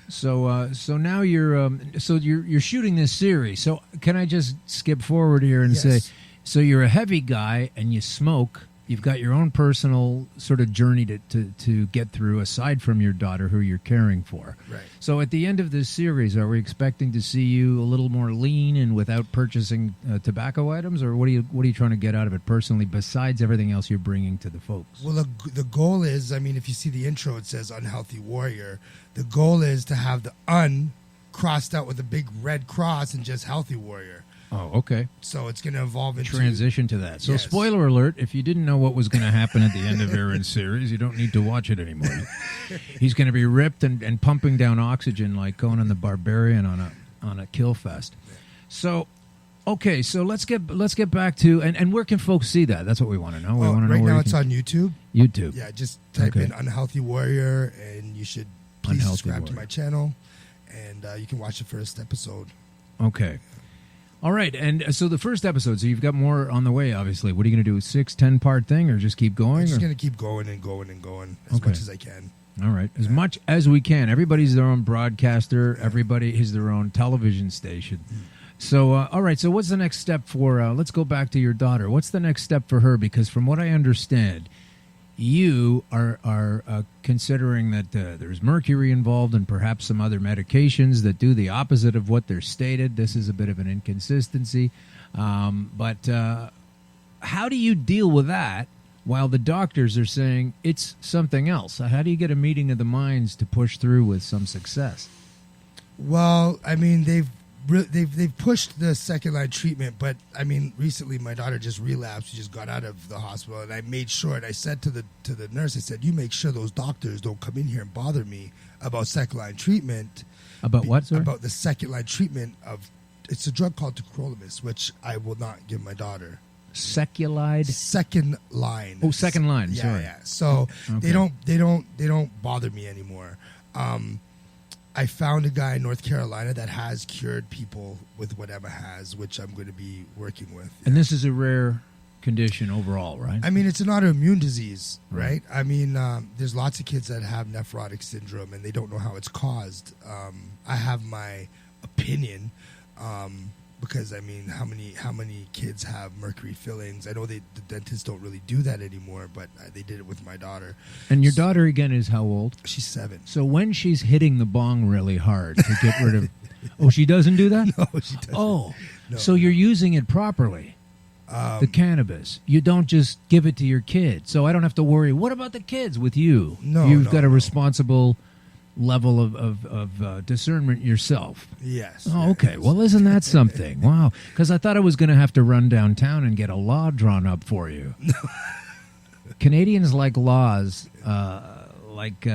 [SPEAKER 4] So now you're shooting this series. So can I just skip forward here and say, so you're a heavy guy and you smoke You've got your own personal sort of journey to get through aside from your daughter who you're caring for.
[SPEAKER 6] Right.
[SPEAKER 4] So at the end of this series, are we expecting to see you a little more lean and without purchasing tobacco items, or what are you trying to get out of it personally besides everything else you're bringing to the folks?
[SPEAKER 6] Well, the goal is, I mean, if you see the intro, it says unhealthy warrior. The goal is to have the crossed out with a big red cross and just healthy warrior.
[SPEAKER 4] Oh, okay.
[SPEAKER 6] So it's going to evolve into
[SPEAKER 4] transition to that. So
[SPEAKER 6] Yes.
[SPEAKER 4] spoiler alert, if you didn't know what was going to happen at the end of Aaron's series, you don't need to watch it anymore. He's going to be ripped and pumping down oxygen like Conan the Barbarian on a kill fest. So, okay, so let's get back to and where can folks see that? That's what we want to know. We want to know
[SPEAKER 6] right
[SPEAKER 4] where
[SPEAKER 6] now
[SPEAKER 4] you
[SPEAKER 6] it's
[SPEAKER 4] can-
[SPEAKER 6] on YouTube.
[SPEAKER 4] YouTube.
[SPEAKER 6] Yeah, just type
[SPEAKER 4] Okay.
[SPEAKER 6] in unhealthy warrior, and you should please
[SPEAKER 4] Unhealthy
[SPEAKER 6] subscribe to
[SPEAKER 4] Warrior.
[SPEAKER 6] my channel, and you can watch the first episode.
[SPEAKER 4] Okay. All right, and so the first episode, so you've got more on the way, obviously. What are you going to do, a 6-10 thing, or just keep going?
[SPEAKER 6] I'm just
[SPEAKER 4] or-
[SPEAKER 6] going to keep going and going and going as
[SPEAKER 4] Okay.
[SPEAKER 6] much as I can.
[SPEAKER 4] All right, as much as we can. Everybody's their own broadcaster. Everybody is their own television station. So, all right, so what's the next step for, let's go back to your daughter. What's the next step for her? Because from what I understand, you are considering that there's mercury involved and perhaps some other medications that do the opposite of what they're stated. This is a bit of an inconsistency. But how do you deal with that while the doctors are saying it's something else? How do you get a meeting of the minds to push through with some success?
[SPEAKER 6] Well, I mean, they've pushed the second line treatment, but I mean, recently my daughter just relapsed. She just got out of the hospital, and I made sure. And I said to the nurse, I said, "You make sure those doctors don't come in here and bother me about second line treatment."
[SPEAKER 4] About what, sir?
[SPEAKER 6] About the second line treatment of it's a drug called tacrolimus, which I will not give my daughter.
[SPEAKER 4] Seculide?
[SPEAKER 6] Second line.
[SPEAKER 4] Oh, second line.
[SPEAKER 6] Yeah,
[SPEAKER 4] Sorry.
[SPEAKER 6] yeah. So
[SPEAKER 4] Okay.
[SPEAKER 6] they don't bother me anymore. I found a guy in North Carolina that has cured people with what Emma has, which I'm going to be working with.
[SPEAKER 4] And this is a rare condition overall, right?
[SPEAKER 6] I mean, it's an autoimmune disease,
[SPEAKER 4] Right.
[SPEAKER 6] right? I mean, there's lots of kids that have nephrotic syndrome and they don't know how it's caused. I have my opinion because, I mean, how many kids have mercury fillings? I know the dentists don't really do that anymore, but they did it with my daughter.
[SPEAKER 4] And your daughter, again, is how old?
[SPEAKER 6] She's 7.
[SPEAKER 4] So when she's hitting the bong really hard to get rid of... Oh, she doesn't do that?
[SPEAKER 6] No, she doesn't.
[SPEAKER 4] Oh,
[SPEAKER 6] No,
[SPEAKER 4] so you're using it properly, the cannabis. You don't just give it to your kid. So I don't have to worry, what about the kids with you?
[SPEAKER 6] No,
[SPEAKER 4] You've
[SPEAKER 6] no,
[SPEAKER 4] got a
[SPEAKER 6] no.
[SPEAKER 4] responsible level of discernment yourself.
[SPEAKER 6] Yes.
[SPEAKER 4] Oh, okay. Well, isn't that something? Wow. Because I thought I was going to have to run downtown and get a law drawn up for you. Canadians like laws, like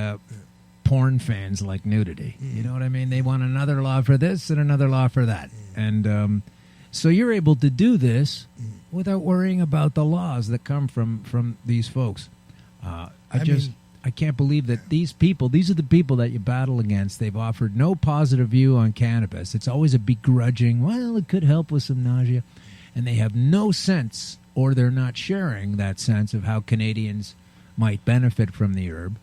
[SPEAKER 4] porn fans like nudity. You know what I mean? They want another law for this and another law for that. And so you're able to do this without worrying about the laws that come from these folks. I can't believe that these are the people that you battle against. They've offered no positive view on cannabis. It's always a begrudging, well, it could help with some nausea. And they have no sense, or they're not sharing that sense of how Canadians might benefit from the herb.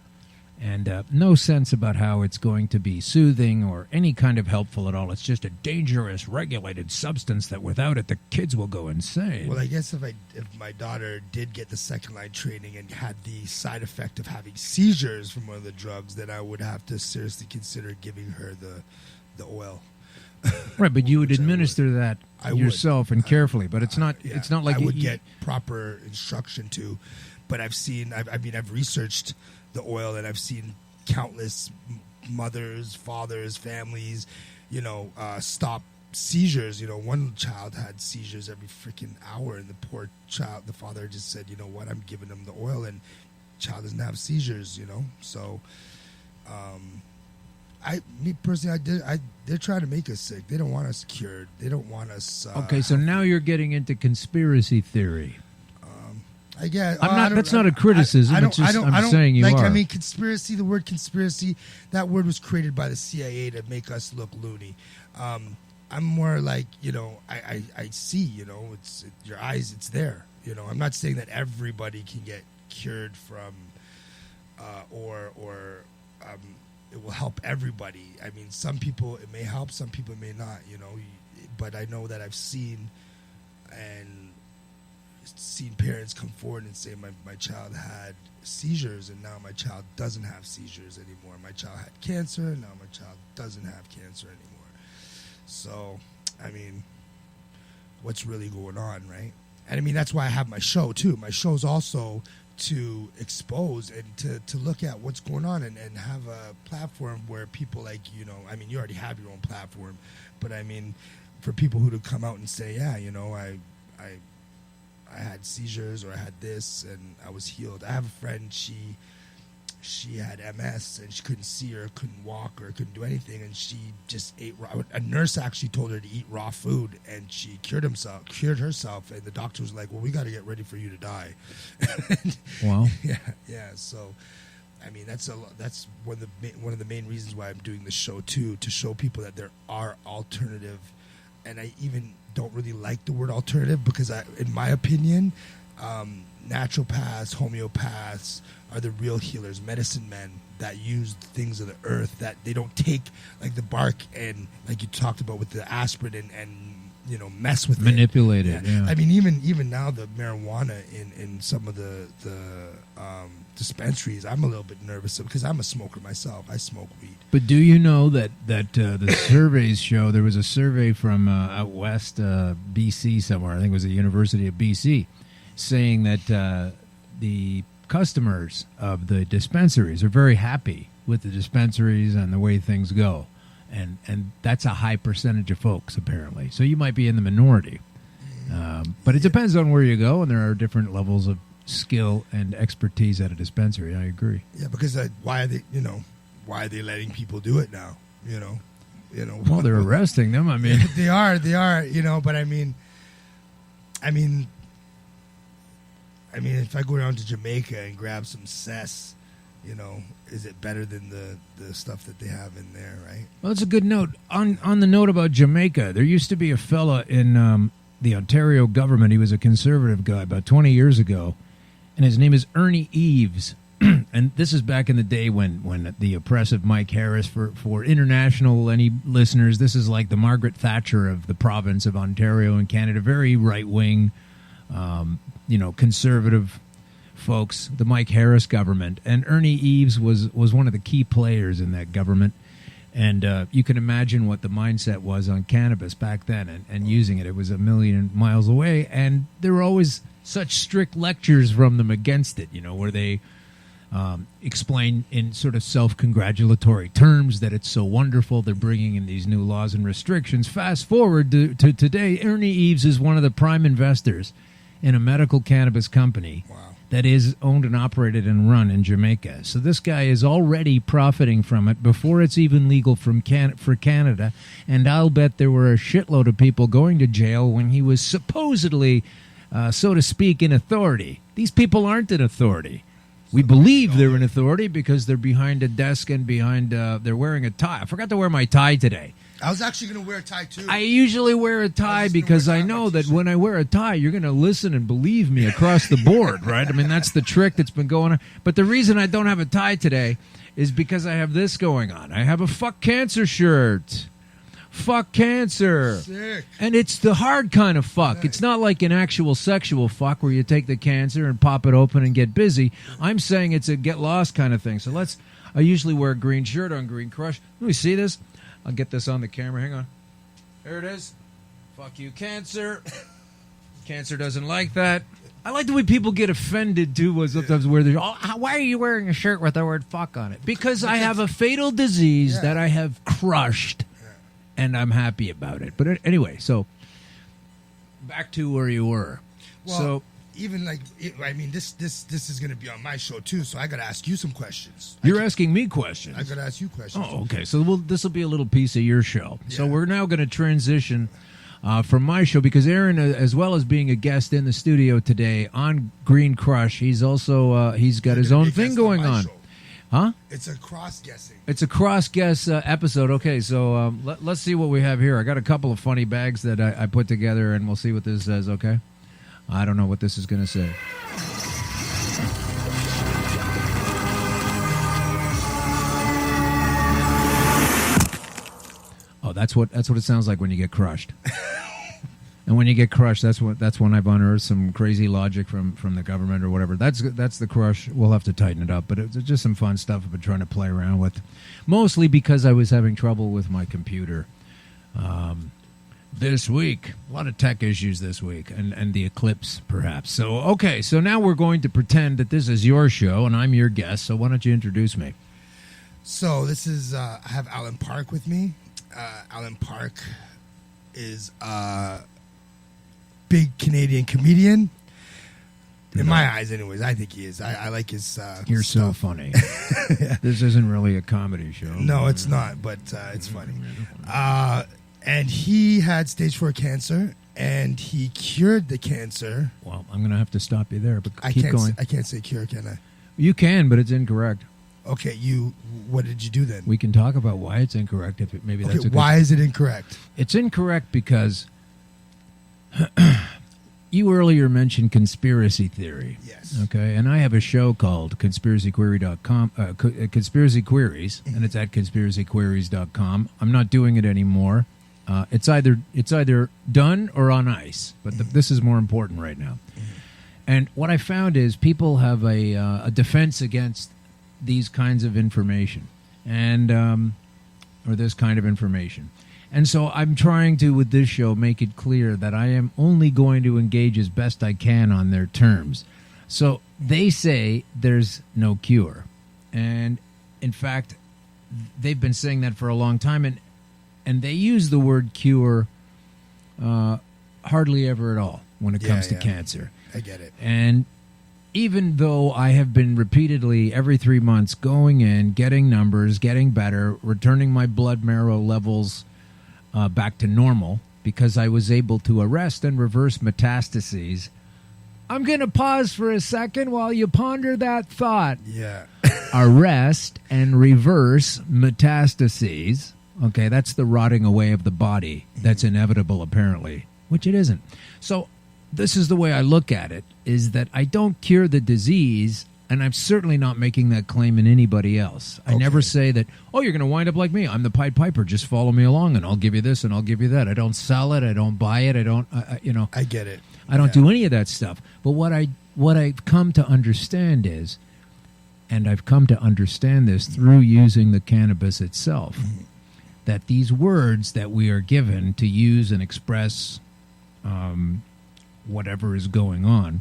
[SPEAKER 4] And no sense about how it's going to be soothing or any kind of helpful at all. It's just a dangerous, regulated substance that without it, the kids will go insane.
[SPEAKER 6] Well, I guess if my daughter did get the second line training and had the side effect of having seizures from one of the drugs, then I would have to seriously consider giving her the oil.
[SPEAKER 4] Right, but you would
[SPEAKER 6] Which I
[SPEAKER 4] administer that
[SPEAKER 6] I would.
[SPEAKER 4] yourself and carefully. But it's not.
[SPEAKER 6] Yeah,
[SPEAKER 4] It's not like
[SPEAKER 6] I would
[SPEAKER 4] you-
[SPEAKER 6] get proper instruction to. But I've researched the oil, and I've seen countless mothers, fathers, families, stop seizures. One child had seizures every freaking hour, and the poor child, the father just said, "You know what? I'm giving him the oil, and child doesn't have seizures." So, me personally, they're trying to make us sick. They don't want us cured. They don't want us.
[SPEAKER 4] Okay, so now you're getting into conspiracy theory.
[SPEAKER 6] I guess
[SPEAKER 4] I'm not-
[SPEAKER 6] I don't-
[SPEAKER 4] that's not a criticism,
[SPEAKER 6] I don't-
[SPEAKER 4] it's just
[SPEAKER 6] I don't-
[SPEAKER 4] I'm
[SPEAKER 6] I don't-
[SPEAKER 4] saying you
[SPEAKER 6] like,
[SPEAKER 4] are.
[SPEAKER 6] I mean, conspiracy. The word conspiracy. That word was created by the CIA to make us look loony. I'm more like I see. It's your eyes. It's there. I'm not saying that everybody can get cured from, or it will help everybody. I mean, some people it may help. Some people it may not. But I know that I've seen and seen parents come forward and say my child had seizures and now my child doesn't have seizures anymore. My child had cancer and now my child doesn't have cancer anymore. So, I mean, what's really going on, right? And I mean, that's why I have my show too. My show's also to expose and to look at what's going on and have a platform where people like, you know, I mean, you already have your own platform, but I mean, for people who to come out and say, yeah, you know, I had seizures or I had this and I was healed. I have a friend, she had MS and she couldn't see or couldn't walk or couldn't do anything, and she just ate raw. A nurse actually told her to eat raw food, and she cured herself, and the doctor was like, well, we got to get ready for you to die.
[SPEAKER 4] Wow.
[SPEAKER 6] Yeah. So, I mean, that's one of the main reasons why I'm doing this show too, to show people that there are alternative. And I even don't really like the word alternative because, in my opinion, naturopaths, homeopaths are the real healers, medicine men that use things of the earth, that they don't take like the bark and, like you talked about with the aspirin and you know, mess with
[SPEAKER 4] manipulate
[SPEAKER 6] it.
[SPEAKER 4] Yeah.
[SPEAKER 6] I mean, even now the marijuana in some of the dispensaries, I'm a little bit nervous because I'm a smoker myself. I smoke weed.
[SPEAKER 4] But do you know that the surveys show, there was a survey from out west, BC somewhere, I think it was the University of BC, saying that the customers of the dispensaries are very happy with the dispensaries and the way things go. And that's a high percentage of folks, apparently. So you might be in the minority. But it depends on where you go, and there are different levels of skill and expertise at a dispensary. I agree.
[SPEAKER 6] Yeah, because why are they letting people do it now? You know.
[SPEAKER 4] Well, they're arresting them. I mean,
[SPEAKER 6] they are. You know, but I mean, if I go down to Jamaica and grab some cess, you know, is it better than the stuff that they have in there, right?
[SPEAKER 4] Well, that's a good note. On the note about Jamaica, there used to be a fella in the Ontario government. He was a conservative guy about 20 years ago, and his name is Ernie Eves. And this is back in the day when the oppressive Mike Harris, for international any listeners, this is like the Margaret Thatcher of the province of Ontario in Canada, very right-wing, conservative folks, the Mike Harris government. And Ernie Eves was one of the key players in that government. And you can imagine what the mindset was on cannabis back then and using it. It was a million miles away. And there were always such strict lectures from them against it, where they explain in sort of self-congratulatory terms that it's so wonderful. They're bringing in these new laws and restrictions. Fast forward to today, Ernie Eves is one of the prime investors in a medical cannabis company.
[SPEAKER 6] Wow.
[SPEAKER 4] That is owned and operated and run in Jamaica. So this guy is already profiting from it before it's even legal for Canada. And I'll bet there were a shitload of people going to jail when he was supposedly, so to speak, in authority. These people aren't in authority. We believe they're in authority because they're behind a desk and they're wearing a tie. I forgot to wear my tie today.
[SPEAKER 6] I was actually going to wear a tie, too.
[SPEAKER 4] I usually wear a tie because I know that when I wear a tie, you're going to listen and believe me across the board, right? I mean, that's the trick that's been going on. But the reason I don't have a tie today is because I have this going on. I have a Fuck Cancer shirt. Fuck cancer.
[SPEAKER 6] Sick.
[SPEAKER 4] And it's the hard kind of fuck.
[SPEAKER 6] Nice.
[SPEAKER 4] It's not like an actual sexual fuck where you take the cancer and pop it open and get busy. I'm saying it's a get lost kind of thing. So I usually wear a green shirt on Green Crush. Let me see this. I'll get this on the camera. Hang on. There it is. Fuck you, cancer. Cancer doesn't like that. I like the way people get offended, too, sometimes where they're, why are you wearing a shirt with the word fuck on it? Because I have a fatal disease that I have crushed, and I'm happy about it. But anyway, so back to where you were.
[SPEAKER 6] Well,
[SPEAKER 4] so
[SPEAKER 6] even this is going to be on my show too, so I got to ask you some questions.
[SPEAKER 4] You're asking me questions.
[SPEAKER 6] I got to ask you questions.
[SPEAKER 4] Oh, okay. So this will be a little piece of your show. Yeah. So we're now going to transition from my show because Aaron, as well as being a guest in the studio today on Green Crush, he's also he's got his own thing going on.
[SPEAKER 6] Show.
[SPEAKER 4] Huh?
[SPEAKER 6] It's a cross-guessing.
[SPEAKER 4] It's a cross-guess episode. Okay, so let's see what we have here. I got a couple of funny bags that I put together, and we'll see what this says, okay? I don't know what this is going to say. Oh, that's what it sounds like when you get crushed. And when you get crushed, that's when I've unearthed some crazy logic from the government or whatever. That's the crush. We'll have to tighten it up, but it's just some fun stuff I've been trying to play around with, mostly because I was having trouble with my computer this week. A lot of tech issues this week, and the eclipse, perhaps. So, okay, so now we're going to pretend that this is your show, and I'm your guest, so why don't you introduce me?
[SPEAKER 6] So this is, I have Alan Park with me. Alan Park is big Canadian comedian. In my eyes, anyways, I think he is. I like his
[SPEAKER 4] You're
[SPEAKER 6] stuff.
[SPEAKER 4] so funny. This isn't really a comedy show.
[SPEAKER 6] No, it's not, but it's funny. And he had stage 4 cancer, and he cured the cancer.
[SPEAKER 4] Well, I'm going to have to stop you there, but
[SPEAKER 6] I
[SPEAKER 4] keep going.
[SPEAKER 6] I can't say cure, can I?
[SPEAKER 4] You can, but it's incorrect.
[SPEAKER 6] Okay, what did you do then?
[SPEAKER 4] We can talk about why it's incorrect. Maybe that's a good.
[SPEAKER 6] Why is it incorrect?
[SPEAKER 4] It's incorrect because you earlier mentioned conspiracy theory.
[SPEAKER 6] Yes.
[SPEAKER 4] Okay, and I have a show called conspiracyquery.com, Conspiracy Queries, and it's at conspiracyqueries.com. I'm not doing it anymore. It's either done or on ice, but this is more important right now. And what I found is people have a defense against these kinds of information, and or this kind of information. And so I'm trying to, with this show, make it clear that I am only going to engage as best I can on their terms. So they say there's no cure. And in fact, they've been saying that for a long time, and they use the word cure hardly ever at all when it comes to cancer.
[SPEAKER 6] I get it.
[SPEAKER 4] And even though I have been repeatedly every 3 months going in, getting numbers, getting better, returning my blood marrow levels back to normal because I was able to arrest and reverse metastases, I'm going to pause for a second while you ponder that thought.
[SPEAKER 6] Yeah.
[SPEAKER 4] Arrest and reverse metastases. Okay, that's the rotting away of the body that's inevitable, apparently, which it isn't. So this is the way I look at it, is that I don't cure the disease, and I'm certainly not making that claim in anybody else. I never say that, oh, you're going to wind up like me. I'm the Pied Piper. Just follow me along, and I'll give you this, and I'll give you that. I don't sell it. I don't buy it. I don't,
[SPEAKER 6] I get it.
[SPEAKER 4] I don't do any of that stuff. But what I've come to understand is, and I've come to understand this through using the cannabis itself, that these words that we are given to use and express whatever is going on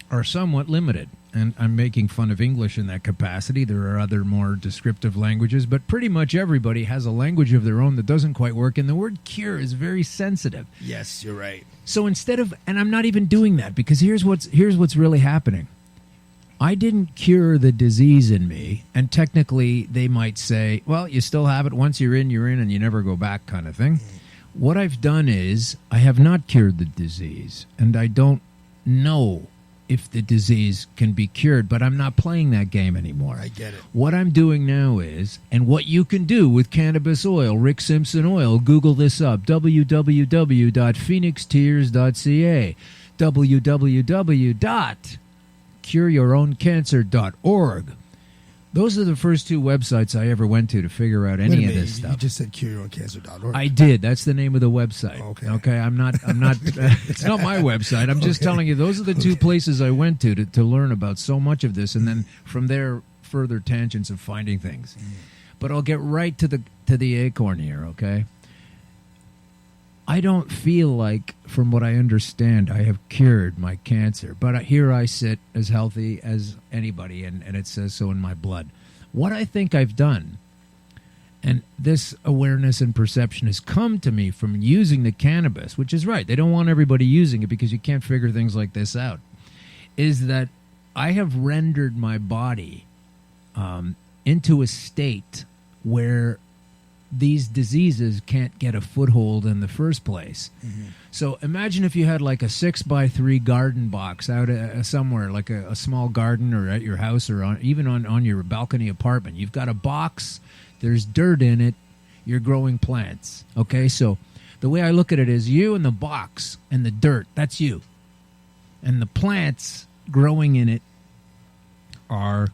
[SPEAKER 4] are somewhat limited. And I'm making fun of English in that capacity. There are other more descriptive languages, but pretty much everybody has a language of their own that doesn't quite work, and the word cure is very sensitive.
[SPEAKER 6] Yes, you're right.
[SPEAKER 4] So instead of, and I'm not even doing that, because here's what's really happening. I didn't cure the disease in me, and technically they might say, well, you still have it. Once you're in, and you never go back, kind of thing. What I've done is I have not cured the disease, and I don't know if the disease can be cured, but I'm not playing that game anymore.
[SPEAKER 6] I get it.
[SPEAKER 4] What I'm doing now is, and what you can do with cannabis oil, Rick Simpson oil, Google this up, www.phoenixtears.ca, www.cureyourowncancer.org. Those are the first two websites I ever went to figure out any of this stuff.
[SPEAKER 6] You just said cureyourowncancer.org.
[SPEAKER 4] I did. That's the name of the website. Okay. I'm not it's not my website. I'm just telling you those are the two places I went to learn about so much of this, and then from there further tangents of finding things. But I'll get right to the acorn here, okay? I don't feel like, from what I understand, I have cured my cancer. But here I sit as healthy as anybody, and it says so in my blood. What I think I've done, and this awareness and perception has come to me from using the cannabis, which is right. They don't want everybody using it because you can't figure things like this out, is that I have rendered my body into a state where these diseases can't get a foothold in the first place. So imagine if you had like a 6x3 garden box out somewhere, like a small garden, or at your house, or even on your balcony apartment. You've got a box, there's dirt in it, you're growing plants. Okay, so the way I look at it is you and the box and the dirt, that's you. And the plants growing in it are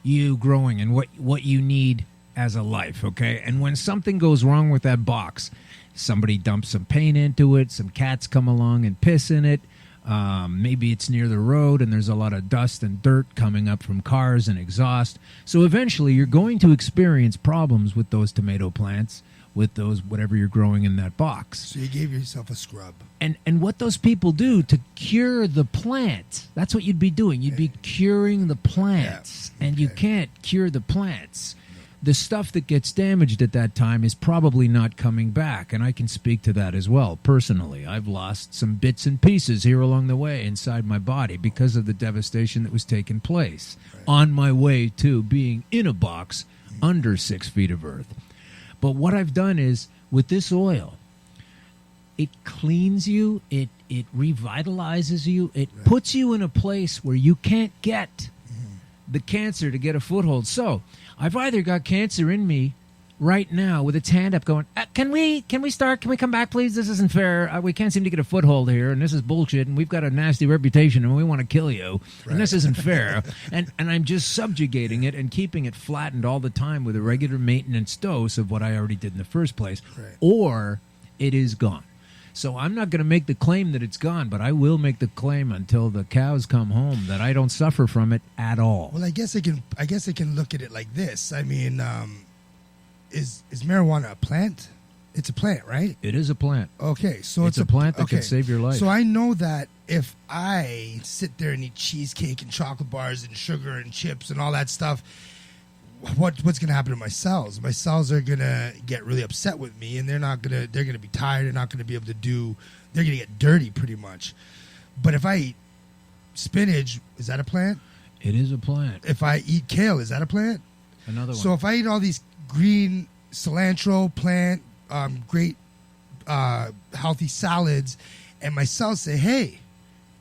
[SPEAKER 4] you growing and what you need as a life, okay? And when something goes wrong with that box, somebody dumps some paint into it, some cats come along and piss in it. Maybe it's near the road and there's a lot of dust and dirt coming up from cars and exhaust. So eventually you're going to experience problems with those tomato plants, with those whatever you're growing in that box.
[SPEAKER 6] So you gave yourself a scrub.
[SPEAKER 4] And what those people do to cure the plant, that's what you'd be doing. You'd be curing the plants.
[SPEAKER 6] Yeah.
[SPEAKER 4] And you can't cure the plants. The stuff that gets damaged at that time is probably not coming back, and I can speak to that as well. Personally, I've lost some bits and pieces here along the way inside my body because of the devastation that was taking place on my way to being in a box under 6 feet of earth. But what I've done is, with this oil, it cleans you, it revitalizes you, it puts you in a place where you can't get the cancer to get a foothold. So I've either got cancer in me right now with its hand up going, can we start? Can we come back, please? This isn't fair. We can't seem to get a foothold here, and this is bullshit, and we've got a nasty reputation, and we want to kill you, and this isn't fair. and I'm just subjugating it and keeping it flattened all the time with a regular maintenance dose of what I already did in the first place, or it is gone. So I'm not going to make the claim that it's gone, but I will make the claim until the cows come home that I don't suffer from it at all.
[SPEAKER 6] Well, I guess I can look at it like this. I mean, is marijuana a plant? It's a plant, right?
[SPEAKER 4] It is a plant.
[SPEAKER 6] Okay, so
[SPEAKER 4] it's a plant that can save your life.
[SPEAKER 6] So I know that if I sit there and eat cheesecake and chocolate bars and sugar and chips and all that stuff, what's going to happen to my cells? My cells are going to get really upset with me, and they're going to be tired. They're not going to be able to do. They're going to get dirty pretty much. But if I eat spinach, is that a plant?
[SPEAKER 4] It is a plant.
[SPEAKER 6] If I eat kale, is that a plant?
[SPEAKER 4] Another one.
[SPEAKER 6] So if I eat all these green cilantro plant, great healthy salads, and my cells say, hey,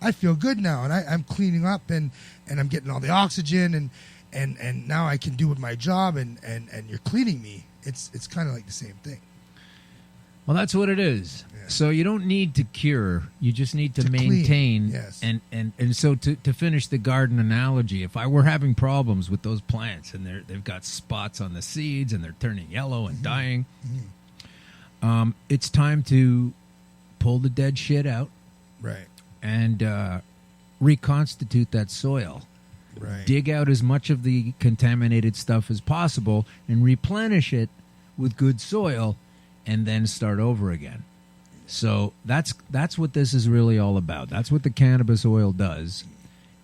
[SPEAKER 6] I feel good now, and I'm cleaning up, and I'm getting all the oxygen, and now I can do my job, and you're cleaning me. It's kind of like the same thing.
[SPEAKER 4] Well, that's what it is. Yeah. So you don't need to cure. You just need to maintain.
[SPEAKER 6] Yes.
[SPEAKER 4] And so to finish the garden analogy, if I were having problems with those plants and they've got spots on the seeds and they're turning yellow and dying, it's time to pull the dead shit out.
[SPEAKER 6] Right.
[SPEAKER 4] And reconstitute that soil.
[SPEAKER 6] Right.
[SPEAKER 4] Dig out as much of the contaminated stuff as possible and replenish it with good soil, and then start over again. So that's what this is really all about. That's what the cannabis oil does.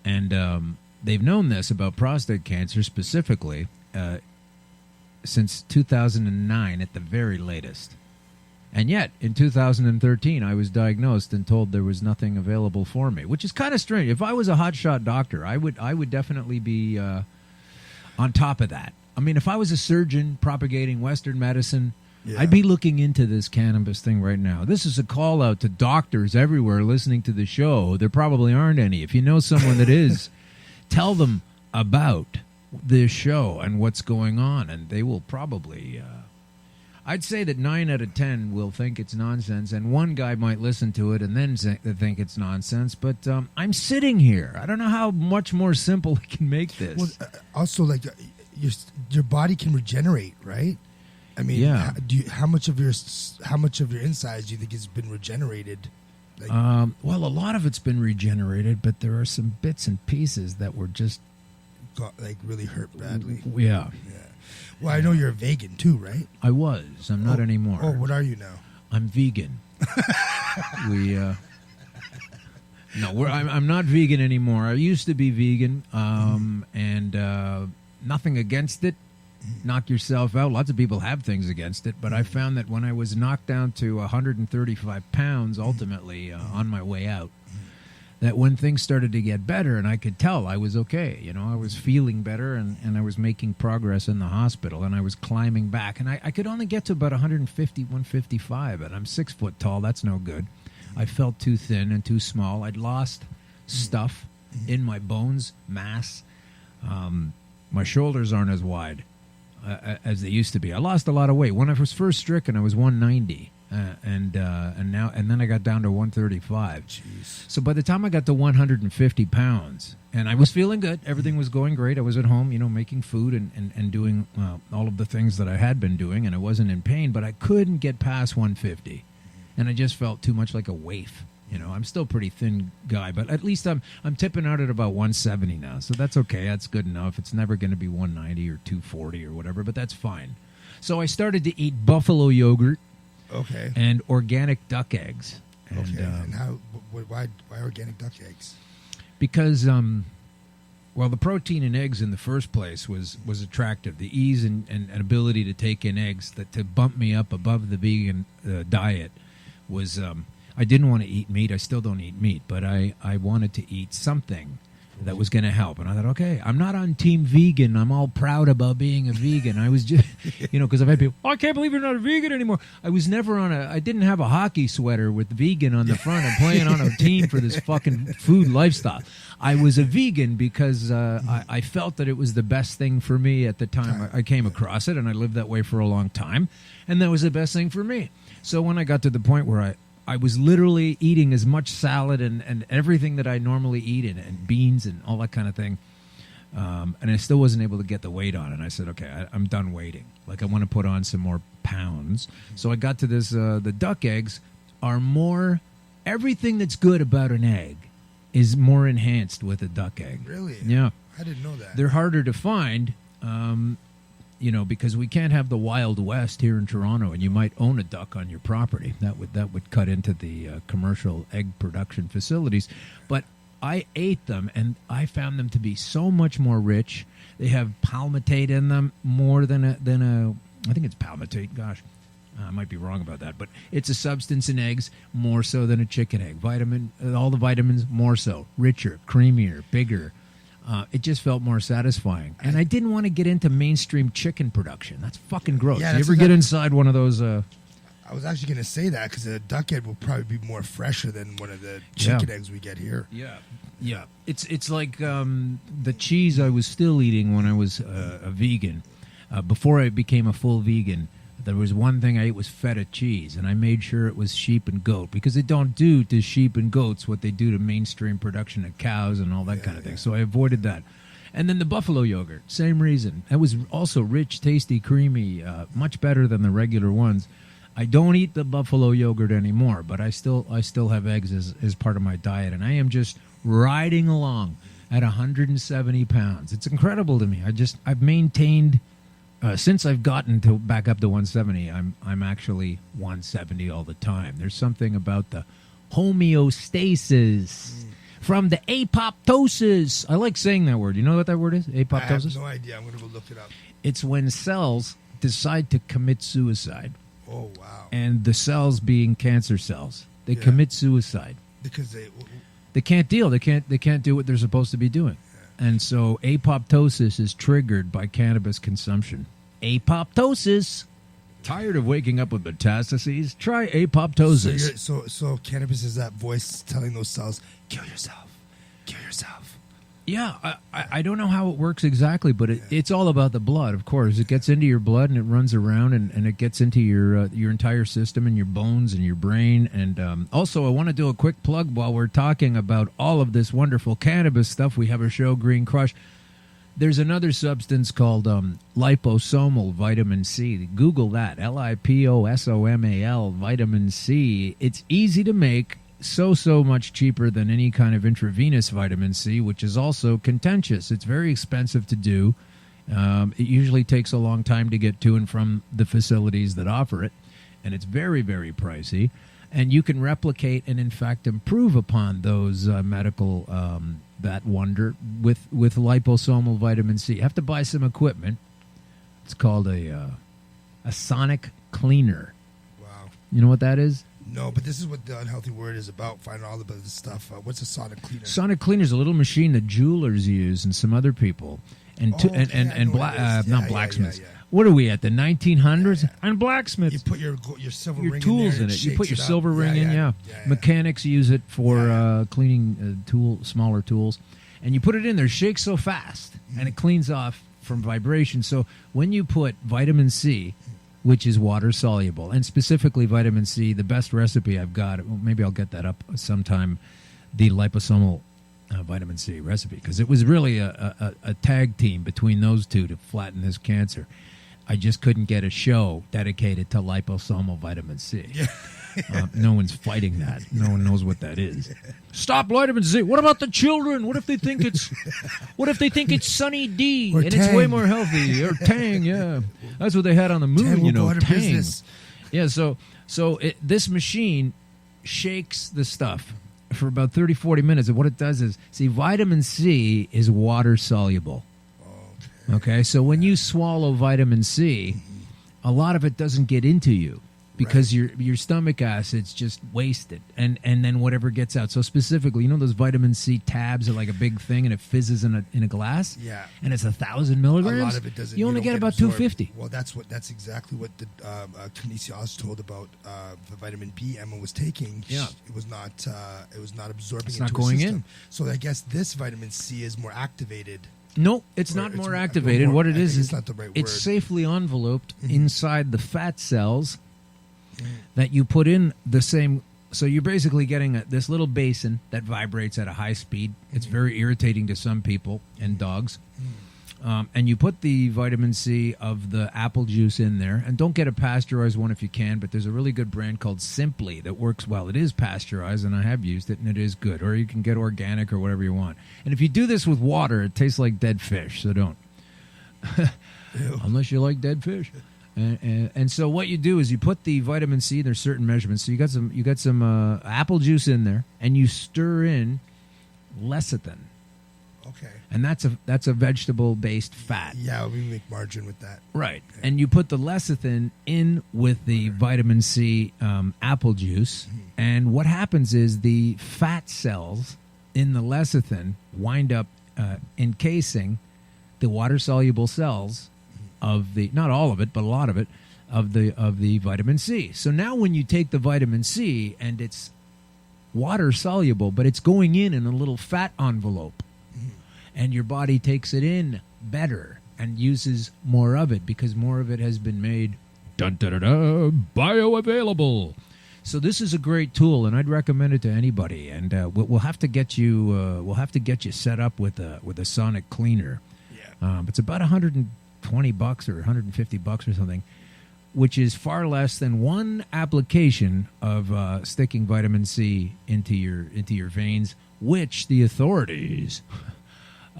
[SPEAKER 4] And they've known this about prostate cancer specifically since 2009 at the very latest. And yet, in 2013, I was diagnosed and told there was nothing available for me, which is kind of strange. If I was a hotshot doctor, I would definitely be on top of that. I mean, if I was a surgeon propagating Western medicine, I'd be looking into this cannabis thing right now. This is a call out to doctors everywhere listening to the show. There probably aren't any. If you know someone that is, tell them about this show and what's going on, and they will probably... I'd say that 9 out of 10 will think it's nonsense, and one guy might listen to it and then think it's nonsense. But I'm sitting here. I don't know how much more simple I can make this.
[SPEAKER 6] Well, also, like your body can regenerate, right? I mean, how much of your insides do you think has been regenerated? Like,
[SPEAKER 4] well, a lot of it's been regenerated, but there are some bits and pieces that were just
[SPEAKER 6] got really hurt badly.
[SPEAKER 4] Yeah.
[SPEAKER 6] Well, I know you're a vegan too, right?
[SPEAKER 4] I was. I'm not anymore.
[SPEAKER 6] Oh, what are you now?
[SPEAKER 4] I'm vegan. I'm not vegan anymore. I used to be vegan, and nothing against it. Knock yourself out. Lots of people have things against it, but I found that when I was knocked down to 135 pounds, ultimately on my way out, that when things started to get better, and I could tell I was okay. You know, I was feeling better, and I was making progress in the hospital, and I was climbing back. And I could only get to about 150, 155, and I'm 6 foot tall. That's no good. I felt too thin and too small. I'd lost stuff in my bones, mass. My shoulders aren't as wide as they used to be. I lost a lot of weight. When I was first stricken, I was 190. and then I got down to 135.
[SPEAKER 6] Jeez.
[SPEAKER 4] So by the time I got to 150 pounds, and I was feeling good, everything was going great. I was at home, making food and doing all of the things that I had been doing, and I wasn't in pain, but I couldn't get past 150, and I just felt too much like a waif. I'm still a pretty thin guy, but at least I'm tipping out at about 170 now, so that's okay. That's good enough. It's never going to be 190 or 240 or whatever, but that's fine. So I started to eat buffalo yogurt,
[SPEAKER 6] okay,
[SPEAKER 4] and organic duck eggs. And,
[SPEAKER 6] okay, and why organic duck eggs?
[SPEAKER 4] Because the protein in eggs in the first place was attractive. The ease and ability to take in eggs to bump me up above the vegan diet was. I didn't want to eat meat. I still don't eat meat, but I wanted to eat something that was going to help. And I thought, okay, I'm not on team vegan. I'm all proud about being a vegan. I was just, because I've had people, I can't believe you're not a vegan anymore. I was never I didn't have a hockey sweater with vegan on the front. I'm playing on a team for this fucking food lifestyle. I was a vegan because I felt that it was the best thing for me at the time I came across it, and I lived that way for a long time, and that was the best thing for me. So when I got to the point where I was literally eating as much salad and everything that I normally eat and beans and all that kind of thing. And I still wasn't able to get the weight on. And I said, okay, I'm done waiting. Like, I want to put on some more pounds. So I got to this, the duck eggs are more, everything that's good about an egg is more enhanced with a duck egg.
[SPEAKER 6] Really?
[SPEAKER 4] Yeah.
[SPEAKER 6] I didn't know that.
[SPEAKER 4] They're harder to find. Because we can't have the Wild West here in Toronto, and you might own a duck on your property. That would cut into the commercial egg production facilities. But I ate them, and I found them to be so much more rich. They have palmitate in them more than a I think it's palmitate. Gosh, I might be wrong about that, but it's a substance in eggs more so than a chicken egg. All the vitamins more so, richer, creamier, bigger. It just felt more satisfying. And I didn't want to get into mainstream chicken production. That's fucking gross.
[SPEAKER 6] Yeah,
[SPEAKER 4] you ever get inside one of those?
[SPEAKER 6] I was actually going to say that because a duck egg will probably be more fresher than one of the chicken eggs we get here.
[SPEAKER 4] Yeah. It's like the cheese I was still eating when I was a vegan. Before I became a full vegan, there was one thing I ate was feta cheese, and I made sure it was sheep and goat because they don't do to sheep and goats what they do to mainstream production of cows and all that kind of thing. So I avoided that. And then the buffalo yogurt, same reason. It was also rich, tasty, creamy, much better than the regular ones. I don't eat the buffalo yogurt anymore, but I still have eggs as part of my diet, and I am just riding along at 170 pounds. It's incredible to me. I've maintained. Since I've gotten back up to 170, I'm actually 170 all the time. There's something about the homeostasis from the apoptosis. I like saying that word. You know what that word is? Apoptosis?
[SPEAKER 6] I have no idea. I'm going to go look it up.
[SPEAKER 4] It's when cells decide to commit suicide.
[SPEAKER 6] Oh, wow.
[SPEAKER 4] And the cells being cancer cells. They commit suicide.
[SPEAKER 6] Because
[SPEAKER 4] they can't deal. They can't do what they're supposed to be doing. And so apoptosis is triggered by cannabis consumption. Apoptosis. Tired of waking up with metastases? Try apoptosis.
[SPEAKER 6] So cannabis is that voice telling those cells, kill yourself. Kill yourself.
[SPEAKER 4] Yeah, I don't know how it works exactly, but it's all about the blood, of course. It gets into your blood and it runs around and it gets into your entire system and your bones and your brain. And also, I want to do a quick plug while we're talking about all of this wonderful cannabis stuff. We have a show, Green Crush. There's another substance called liposomal vitamin C. Google that, LIPOSOMAL vitamin C. It's easy to make. So much cheaper than any kind of intravenous vitamin C, which is also contentious. It's very expensive to do. It usually takes a long time to get to and from the facilities that offer it, and it's very, very pricey. And you can replicate and, in fact, improve upon those medical that wonder with liposomal vitamin C. You have to buy some equipment. It's called a sonic cleaner.
[SPEAKER 6] Wow.
[SPEAKER 4] You know what that is?
[SPEAKER 6] No, but this is what the Unhealthy Word is about, finding all about this stuff. What's a sonic cleaner?
[SPEAKER 4] Sonic cleaner is a little machine that jewelers use and some other people. Blacksmiths.
[SPEAKER 6] Yeah.
[SPEAKER 4] What are we at, the 1900s? Yeah. And blacksmiths.
[SPEAKER 6] You put your silver ring
[SPEAKER 4] tools in it. You put your silver ring in, yeah. Mechanics use it for cleaning smaller tools. And you put it in there, it shakes so fast, and it cleans off from vibration. So when you put vitamin C which is water soluble, and specifically vitamin C. The best recipe I've got, well, maybe I'll get that up sometime, the liposomal vitamin C recipe, because it was really a tag team between those two to flatten this cancer. I just couldn't get a show dedicated to liposomal vitamin C. Yeah. No one's fighting that. No one knows what that is. Stop vitamin C. What about the children? What if they think it's Sunny D
[SPEAKER 6] or
[SPEAKER 4] and
[SPEAKER 6] Tang.
[SPEAKER 4] It's way more healthy, or Tang? Yeah, that's what they had on the moon.
[SPEAKER 6] Tang,
[SPEAKER 4] Tang.
[SPEAKER 6] business.
[SPEAKER 4] Yeah. So this machine shakes the stuff for about 30, 40 minutes, and what it does is, see, vitamin C is water soluble. Okay, so when you swallow vitamin C, a lot of it doesn't get into you because your stomach acid's just wasted, and then whatever gets out. So specifically, those vitamin C tabs are like a big thing, and it fizzes in a glass.
[SPEAKER 6] Yeah,
[SPEAKER 4] and it's 1,000 milligrams.
[SPEAKER 6] A lot of it doesn't.
[SPEAKER 4] You only get about
[SPEAKER 6] absorbed.
[SPEAKER 4] 250.
[SPEAKER 6] Well, that's exactly what the kinesiologist told about the vitamin B Emma was taking.
[SPEAKER 4] Yeah,
[SPEAKER 6] it was not absorbing.
[SPEAKER 4] It's
[SPEAKER 6] into
[SPEAKER 4] not
[SPEAKER 6] her
[SPEAKER 4] going
[SPEAKER 6] system.
[SPEAKER 4] in.
[SPEAKER 6] So I guess this vitamin C is more activated.
[SPEAKER 4] No, it's not more activated. What it is
[SPEAKER 6] it's not the right word.
[SPEAKER 4] It's safely enveloped inside the fat cells that you put in the same. So you're basically getting this little basin that vibrates at a high speed. It's very irritating to some people and dogs. And you put the vitamin C of the apple juice in there. And don't get a pasteurized one if you can, but there's a really good brand called Simply that works well. It is pasteurized, and I have used it, and it is good. Or you can get organic or whatever you want. And if you do this with water, it tastes like dead fish, so don't. Unless you like dead fish. And so what you do is you put the vitamin C, there's certain measurements. So you got some apple juice in there, and you stir in lecithin.
[SPEAKER 6] Okay.
[SPEAKER 4] And that's a vegetable-based fat.
[SPEAKER 6] Yeah, we make margarine with that.
[SPEAKER 4] Right. Okay. And you put the lecithin in with the vitamin C apple juice, and what happens is the fat cells in the lecithin wind up encasing the water-soluble cells of the, not all of it, but a lot of it, of the vitamin C. So now when you take the vitamin C and it's water-soluble, but it's going in a little fat envelope, and your body takes it in better and uses more of it because more of it has been made bioavailable. So this is a great tool, and I'd recommend it to anybody. And we'll have to get you set up with a sonic cleaner. Yeah, it's about $120 or $150 or something, which is far less than one application of sticking vitamin C into your veins, which the authorities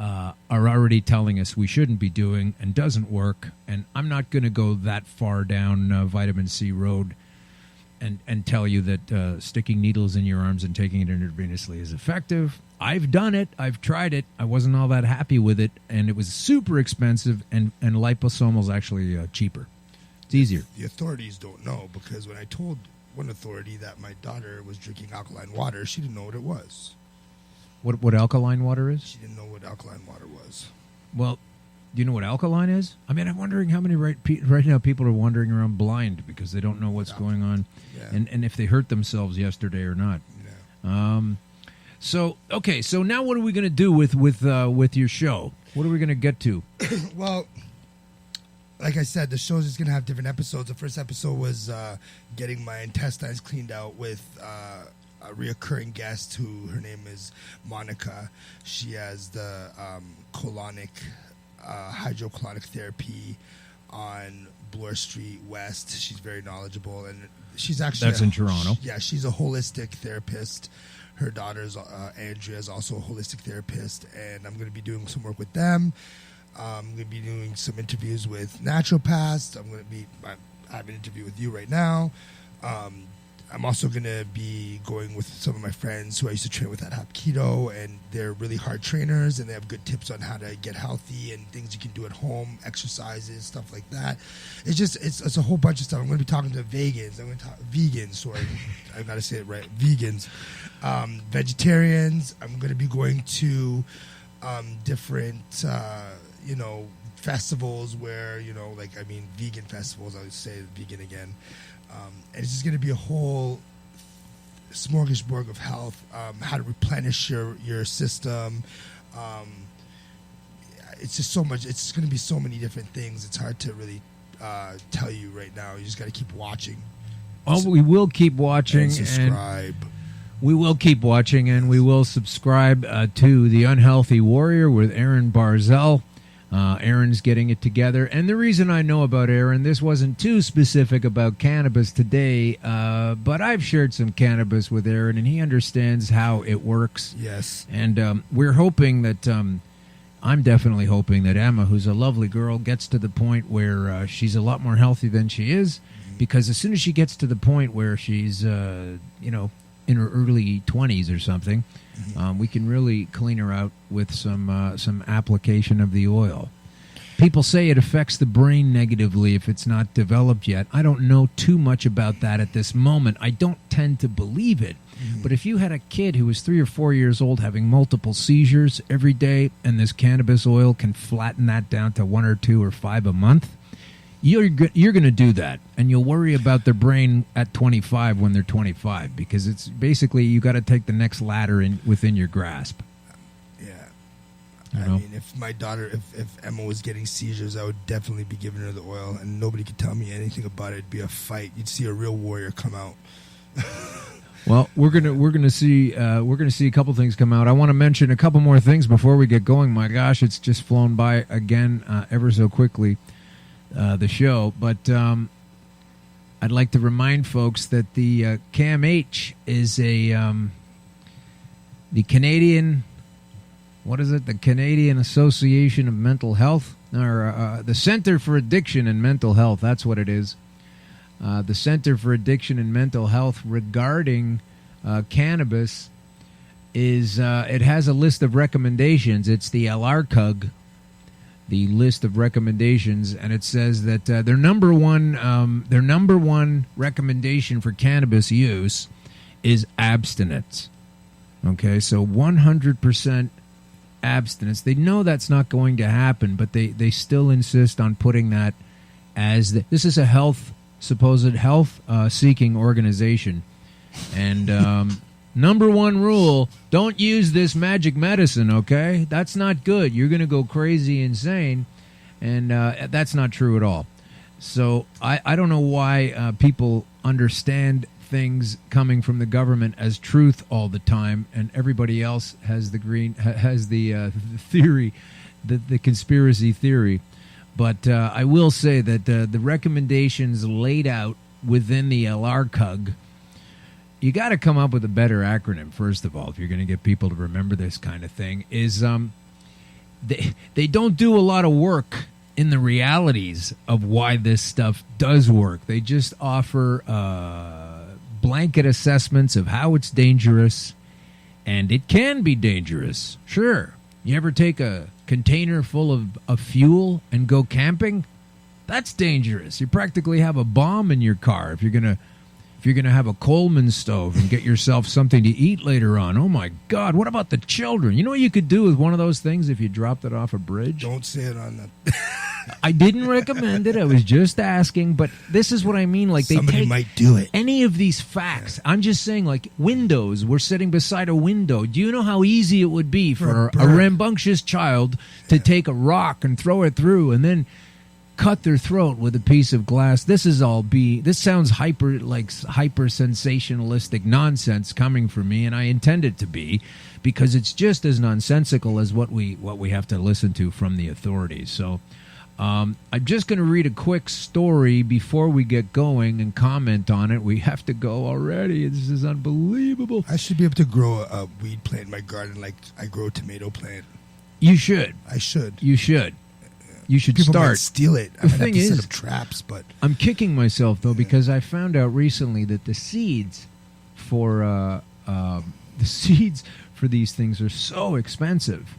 [SPEAKER 4] are already telling us we shouldn't be doing and doesn't work. And I'm not going to go that far down vitamin C road and tell you that sticking needles in your arms and taking it intravenously is effective. I've done it. I've tried it. I wasn't all that happy with it, and it was super expensive, and liposomal is actually cheaper. It's easier.
[SPEAKER 6] The authorities don't know, because when I told one authority that my daughter was drinking alkaline water, she didn't know what it was.
[SPEAKER 4] What alkaline water is?
[SPEAKER 6] She didn't know what alkaline water was.
[SPEAKER 4] Well, do you know what alkaline is? I mean, I'm wondering how many right now people are wandering around blind because they don't know what's going on, and if they hurt themselves yesterday or not. Yeah. So now what are we going to do with your show? What are we going to get to?
[SPEAKER 6] Well, like I said, the show's just going to have different episodes. The first episode was getting my intestines cleaned out with a reoccurring guest who, her name is Monica. She has the colonic hydrocolonic therapy on Bloor Street West. She's very knowledgeable, and she's actually
[SPEAKER 4] in Toronto.
[SPEAKER 6] Yeah, she's a holistic therapist. Her daughter's Andrea is also a holistic therapist, and I'm going to be doing some work with them. I'm going to be doing some interviews with naturopaths. I have an interview with you right now. I'm also going to be going with some of my friends who I used to train with at Hapkido, and they're really hard trainers, and they have good tips on how to get healthy and things you can do at home, exercises, stuff like that. It's a whole bunch of stuff. I'm going to be talking to vegans. I'm going to talk vegans, sorry. I've got to say it right. Vegans. Vegetarians. I'm going to be going to different, festivals where, vegan festivals. I would say vegan again. And it's just going to be a whole smorgasbord of health, how to replenish your system. It's just so much. It's going to be so many different things. It's hard to really tell you right now. You just got to keep watching.
[SPEAKER 4] Oh, we will keep watching
[SPEAKER 6] And subscribe.
[SPEAKER 4] We will keep watching, and we will subscribe to The Unhealthy Warrior with Aaron Barzel. Aaron's getting it together. And the reason I know about Aaron, this wasn't too specific about cannabis today, but I've shared some cannabis with Aaron, and he understands how it works.
[SPEAKER 6] Yes.
[SPEAKER 4] And we're hoping that, I'm definitely hoping that Emma, who's a lovely girl, gets to the point where she's a lot more healthy than she is, because as soon as she gets to the point where she's, in her early 20s or something, we can really clean her out with some application of the oil. People say it affects the brain negatively if it's not developed yet. I don't know too much about that at this moment. I don't tend to believe it. But if you had a kid who was 3 or 4 years old having multiple seizures every day, and this cannabis oil can flatten that down to 1 or 2 or 5 a month, you're going to do that, and you'll worry about their brain at 25 when they're 25, because it's basically you got to take the next ladder within your grasp.
[SPEAKER 6] Yeah.
[SPEAKER 4] You
[SPEAKER 6] I
[SPEAKER 4] know?
[SPEAKER 6] mean, if my daughter, if Emma was getting seizures, I would definitely be giving her the oil, and nobody could tell me anything about it. It'd be a fight. You'd see a real warrior come out.
[SPEAKER 4] Well, we're gonna see a couple things come out. I want to mention a couple more things before we get going. My gosh, it's just flown by again ever so quickly. The show, but I'd like to remind folks that the CAMH is the Canadian, what is it? The Canadian Association of Mental Health, or the Center for Addiction and Mental Health. That's what it is. The Center for Addiction and Mental Health regarding cannabis is it has a list of recommendations. It's the LRCUG. The list of recommendations, and it says that their number one recommendation for cannabis use is abstinence. Okay, so 100% abstinence. They know that's not going to happen, but they still insist on putting that as this is a supposed health seeking organization, and number one rule, don't use this magic medicine, okay? That's not good. You're going to go crazy insane, and that's not true at all. So I don't know why people understand things coming from the government as truth all the time, and everybody else has the theory, the conspiracy theory. But I will say that the recommendations laid out within the LRCUG, you got to come up with a better acronym, first of all, if you're going to get people to remember this kind of thing, is they don't do a lot of work in the realities of why this stuff does work. They just offer blanket assessments of how it's dangerous, and it can be dangerous. Sure. You ever take a container full of fuel and go camping? That's dangerous. You practically have a bomb in your car if you're going to have a Coleman stove and get yourself something to eat later on. Oh, my God. What about the children? You know what you could do with one of those things if you dropped it off a bridge?
[SPEAKER 6] Don't say it on the...
[SPEAKER 4] I didn't recommend it. I was just asking. But this is what I mean. Like,
[SPEAKER 6] somebody might do it.
[SPEAKER 4] Any of these facts. Yeah. I'm just saying, like, windows. We're sitting beside a window. Do you know how easy it would be for a rambunctious child to take a rock and throw it through and then cut their throat with a piece of glass? This sounds hyper sensationalistic nonsense coming from me, and I intend it to be, because it's just as nonsensical as what we have to listen to from the authorities. So I'm just going to read a quick story before we get going and comment on it. We have to go already. This is unbelievable.
[SPEAKER 6] I should be able to grow a weed plant in my garden like I grow a tomato plant.
[SPEAKER 4] You should.
[SPEAKER 6] I should.
[SPEAKER 4] You should. You should
[SPEAKER 6] People
[SPEAKER 4] start.
[SPEAKER 6] Might steal it.
[SPEAKER 4] The thing is,
[SPEAKER 6] set up traps, but
[SPEAKER 4] I'm kicking myself though, because I found out recently that the seeds for these things are so expensive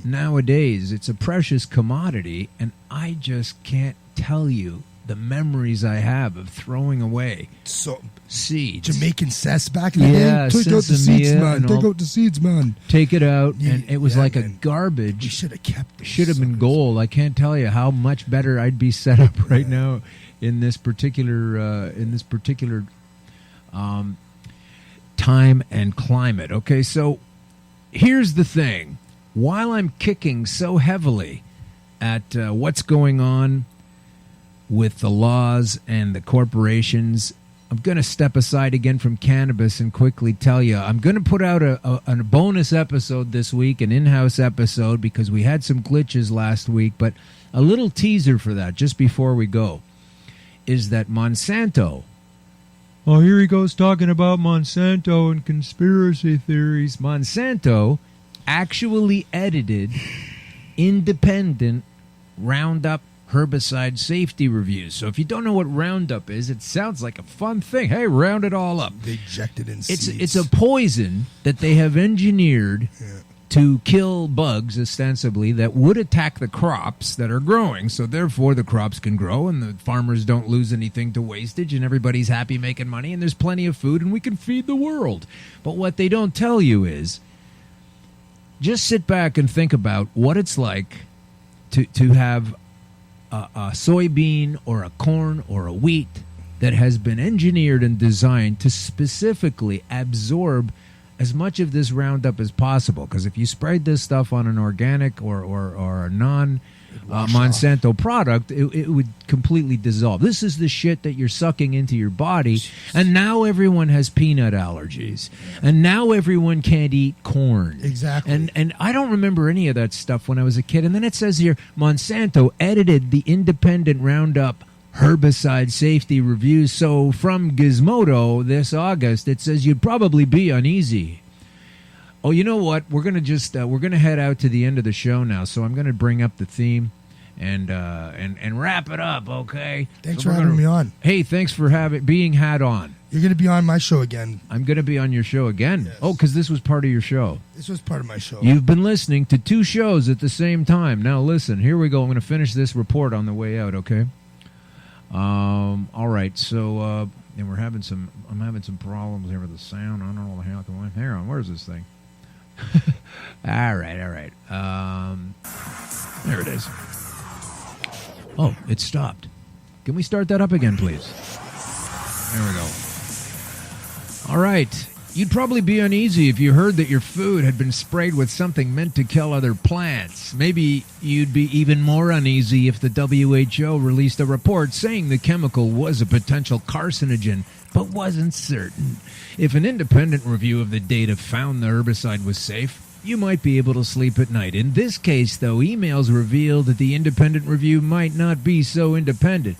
[SPEAKER 4] nowadays. It's a precious commodity, and I just can't tell you the memories I have of throwing away seeds.
[SPEAKER 6] Jamaican cess back in the day. Take out the seeds, man. Take out the seeds, man.
[SPEAKER 4] Take it out, and it was like a garbage.
[SPEAKER 6] We should have kept it.
[SPEAKER 4] Should have been gold. I can't tell you how much better I'd be set up right now in this particular time and climate. Okay, so here's the thing. While I'm kicking so heavily at what's going on with the laws and the corporations. I'm going to step aside again from cannabis and quickly tell you, I'm going to put out a bonus episode this week, an in-house episode, because we had some glitches last week, but a little teaser for that just before we go is that Monsanto, oh, here he goes talking about Monsanto and conspiracy theories. Monsanto actually edited independent Roundup herbicide safety reviews. So if you don't know what Roundup is, it sounds like a fun thing. Hey, round it all up.
[SPEAKER 6] They inject it in seeds.
[SPEAKER 4] It's a poison that they have engineered to kill bugs, ostensibly, that would attack the crops that are growing. So therefore, the crops can grow and the farmers don't lose anything to wastage and everybody's happy making money and there's plenty of food and we can feed the world. But what they don't tell you is, just sit back and think about what it's like to have a soybean or a corn or a wheat that has been engineered and designed to specifically absorb as much of this Roundup as possible. Because if you sprayed this stuff on an organic or a non-Monsanto product, it would completely dissolve. This is the shit that you're sucking into your body. And now everyone has peanut allergies. And now everyone can't eat corn.
[SPEAKER 6] Exactly.
[SPEAKER 4] And I don't remember any of that stuff when I was a kid. And then it says here, Monsanto edited the independent Roundup herbicide safety reviews. So from Gizmodo this August, it says you'd probably be uneasy. Oh, you know what? We're gonna just we're gonna head out to the end of the show now. So I'm gonna bring up the theme and wrap it up. Okay.
[SPEAKER 6] Thanks for having me on.
[SPEAKER 4] Hey, thanks for being had on.
[SPEAKER 6] You're gonna be on my show again.
[SPEAKER 4] I'm gonna be on your show again. Yes. Oh, because this was part of your show.
[SPEAKER 6] This was part of my show.
[SPEAKER 4] You've been listening to 2 shows at the same time. Now listen. Here we go. I'm gonna finish this report on the way out. Okay. All right, so and I'm having some problems here with the sound. I don't know what the hell going on. Hang on, where's this thing? all right. There it is. Oh, it stopped. Can we start that up again, please? There we go. All right. You'd probably be uneasy if you heard that your food had been sprayed with something meant to kill other plants. Maybe you'd be even more uneasy if the WHO released a report saying the chemical was a potential carcinogen, but wasn't certain. If an independent review of the data found the herbicide was safe, you might be able to sleep at night. In this case, though, emails revealed that the independent review might not be so independent.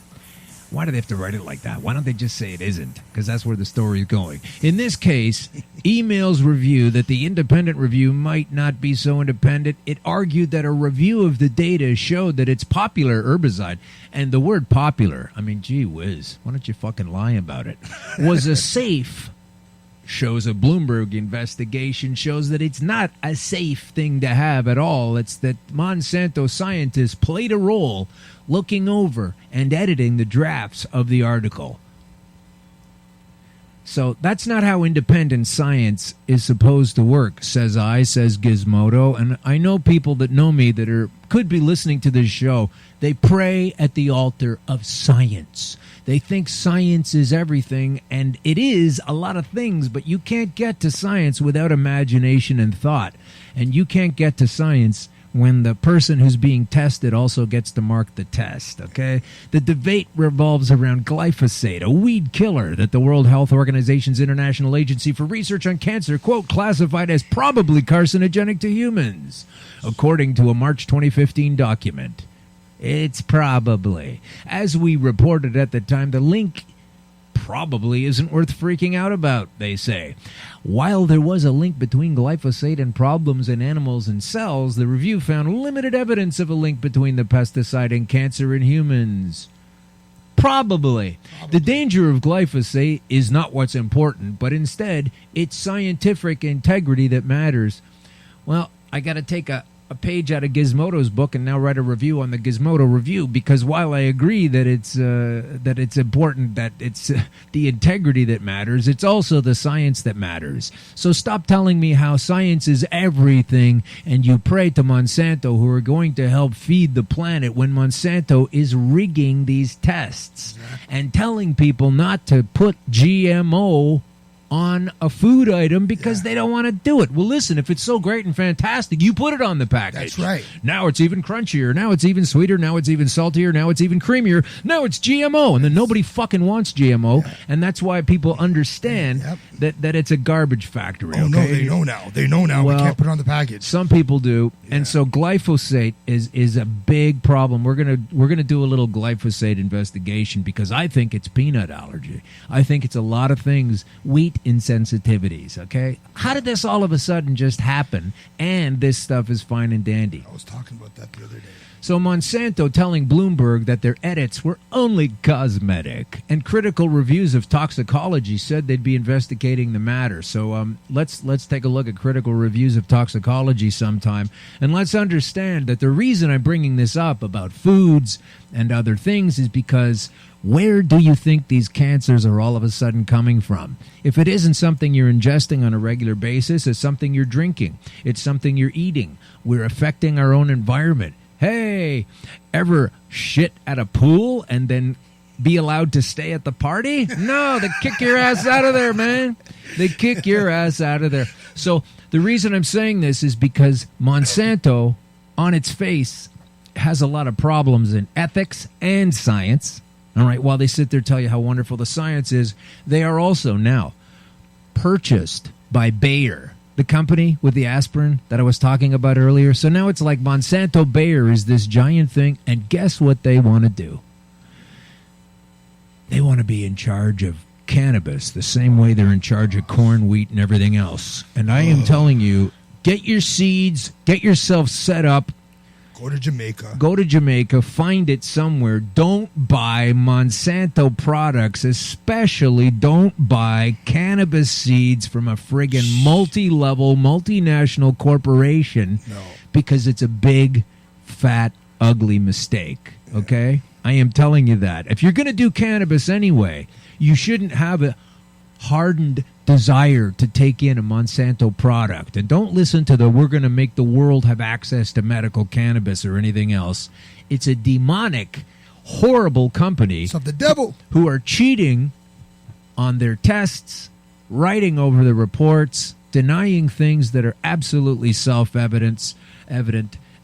[SPEAKER 4] Why do they have to write it like that? Why don't they just say it isn't? Because that's where the story is going. In this case, emails review that the independent review might not be so independent. It argued that a review of the data showed that its popular herbicide, and the word popular, I mean, gee whiz, why don't you fucking lie about it, was a safe, shows a Bloomberg investigation shows that it's not a safe thing to have at all. It's that Monsanto scientists played a role looking over and editing the drafts of the article. So that's not how independent science is supposed to work, says Gizmodo. And I know people that know me that could be listening to this show. They pray at the altar of science. They think science is everything, and it is a lot of things, but you can't get to science without imagination and thought. And you can't get to science when the person who's being tested also gets to mark the test, okay? The debate revolves around glyphosate, a weed killer that the World Health Organization's International Agency for Research on Cancer, quote, classified as probably carcinogenic to humans, according to a March 2015 document. It's probably. As we reported at the time, the link probably isn't worth freaking out about, they say. While there was a link between glyphosate and problems in animals and cells, the review found limited evidence of a link between the pesticide and cancer in humans. Probably. The danger of glyphosate is not what's important, but instead, it's scientific integrity that matters. Well, I got to take a page out of Gizmodo's book and now write a review on the Gizmodo review, because while I agree that it's important, that it's the integrity that matters, it's also the science that matters. So stop telling me how science is everything and you pray to Monsanto, who are going to help feed the planet, when Monsanto is rigging these tests and telling people not to put GMO on a food item because they don't want to do it. Well, listen, if it's so great and fantastic, you put it on the package.
[SPEAKER 6] That's right.
[SPEAKER 4] Now it's even crunchier. Now it's even sweeter. Now it's even saltier. Now it's even creamier. Now it's GMO. And then nobody fucking wants GMO. Yeah. And that's why people understand that it's a garbage factory.
[SPEAKER 6] Oh,
[SPEAKER 4] okay?
[SPEAKER 6] no, they know now. They know now.
[SPEAKER 4] Well,
[SPEAKER 6] we can't put it on the package.
[SPEAKER 4] Some people do. Yeah. And so glyphosate is a big problem. We're gonna do a little glyphosate investigation because I think it's peanut allergy. I think it's a lot of things. Wheat insensitivities, okay? How did this all of a sudden just happen and this stuff is fine and dandy?
[SPEAKER 6] I was talking about that the other day.
[SPEAKER 4] So Monsanto telling Bloomberg that their edits were only cosmetic, and critical reviews of toxicology said they'd be investigating the matter. So let's take a look at critical reviews of toxicology sometime, and let's understand that the reason I'm bringing this up about foods and other things is because where do you think these cancers are all of a sudden coming from? If it isn't something you're ingesting on a regular basis, it's something you're drinking. It's something you're eating. We're affecting our own environment. Hey, ever shit at a pool and then be allowed to stay at the party? No, they kick your ass out of there, man. They kick your ass out of there. So the reason I'm saying this is because Monsanto, on its face, has a lot of problems in ethics and science. All right, while they sit there tell you how wonderful the science is, they are also now purchased by Bayer, the company with the aspirin that I was talking about earlier. So now it's like Monsanto Bayer is this giant thing, and guess what they want to do? They want to be in charge of cannabis the same way they're in charge of corn, wheat, and everything else. And I am telling you, get your seeds, get yourself set up.
[SPEAKER 6] Go to Jamaica.
[SPEAKER 4] Go to Jamaica. Find it somewhere. Don't buy Monsanto products. Especially don't buy cannabis seeds from a friggin' multi-level, multinational corporation.
[SPEAKER 6] No.
[SPEAKER 4] Because it's a big, fat, ugly mistake. Okay? I am telling you that. If you're going to do cannabis anyway, you shouldn't have a hardened desire to take in a Monsanto product. And don't listen to the we're going to make the world have access to medical cannabis or anything else. It's a demonic, horrible company.
[SPEAKER 6] It's of the devil. Who
[SPEAKER 4] are cheating on their tests, writing over the reports, denying things that are absolutely self-evident,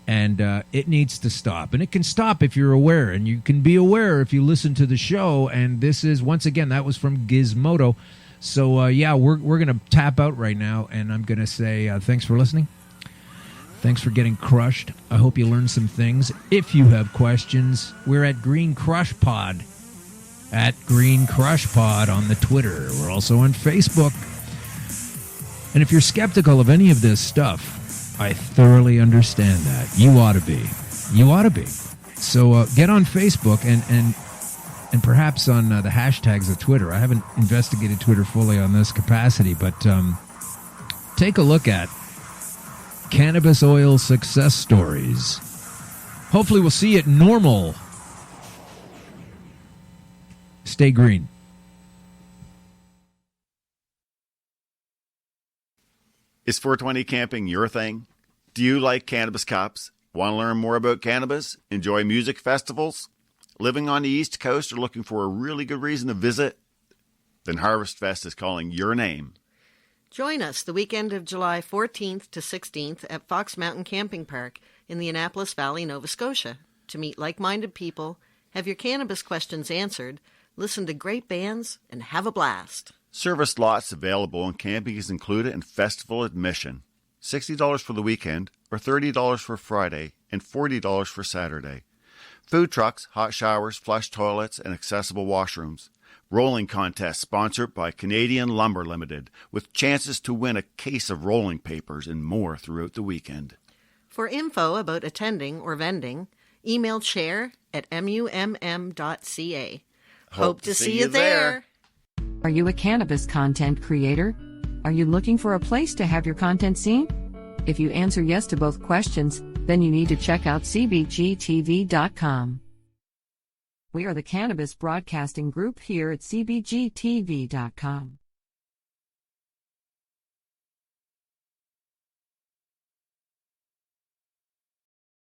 [SPEAKER 4] and it needs to stop. And it can stop if you're aware, and you can be aware if you listen to the show. And this is, once again, that was from Gizmodo. So, we're going to tap out right now, and I'm going to say thanks for listening. Thanks for getting crushed. I hope you learned some things. If you have questions, we're at Green Crush Pod, at Green Crush Pod on the Twitter. We're also on Facebook. And if you're skeptical of any of this stuff, I thoroughly understand that. You ought to be. You ought to be. So get on Facebook and perhaps on the hashtags of Twitter. I haven't investigated Twitter fully on this capacity, but take a look at cannabis oil success stories. Hopefully we'll see it normal. Stay green.
[SPEAKER 2] Is 420 camping your thing? Do you like cannabis cops? Want to learn more about cannabis? Enjoy music festivals? Living on the East Coast or looking for a really good reason to visit? Then Harvest Fest is calling your name.
[SPEAKER 3] Join us the weekend of July 14th to 16th at Fox Mountain Camping Park in the Annapolis Valley, Nova Scotia, to meet like-minded people, have your cannabis questions answered, listen to great bands, and have a blast.
[SPEAKER 2] Service lots available and camping is included in festival admission. $60 for the weekend or $30 for Friday and $40 for Saturday. Food trucks, hot showers, flush toilets, and accessible washrooms. Rolling contest sponsored by Canadian Lumber Limited, with chances to win a case of rolling papers and more throughout the weekend.
[SPEAKER 3] For info about attending or vending, email chair@mumm.ca. Hope to see you there.
[SPEAKER 1] Are you a cannabis content creator? Are you looking for a place to have your content seen? If you answer yes to both questions, then you need to check out cbgtv.com. We are the Cannabis Broadcasting Group here at cbgtv.com.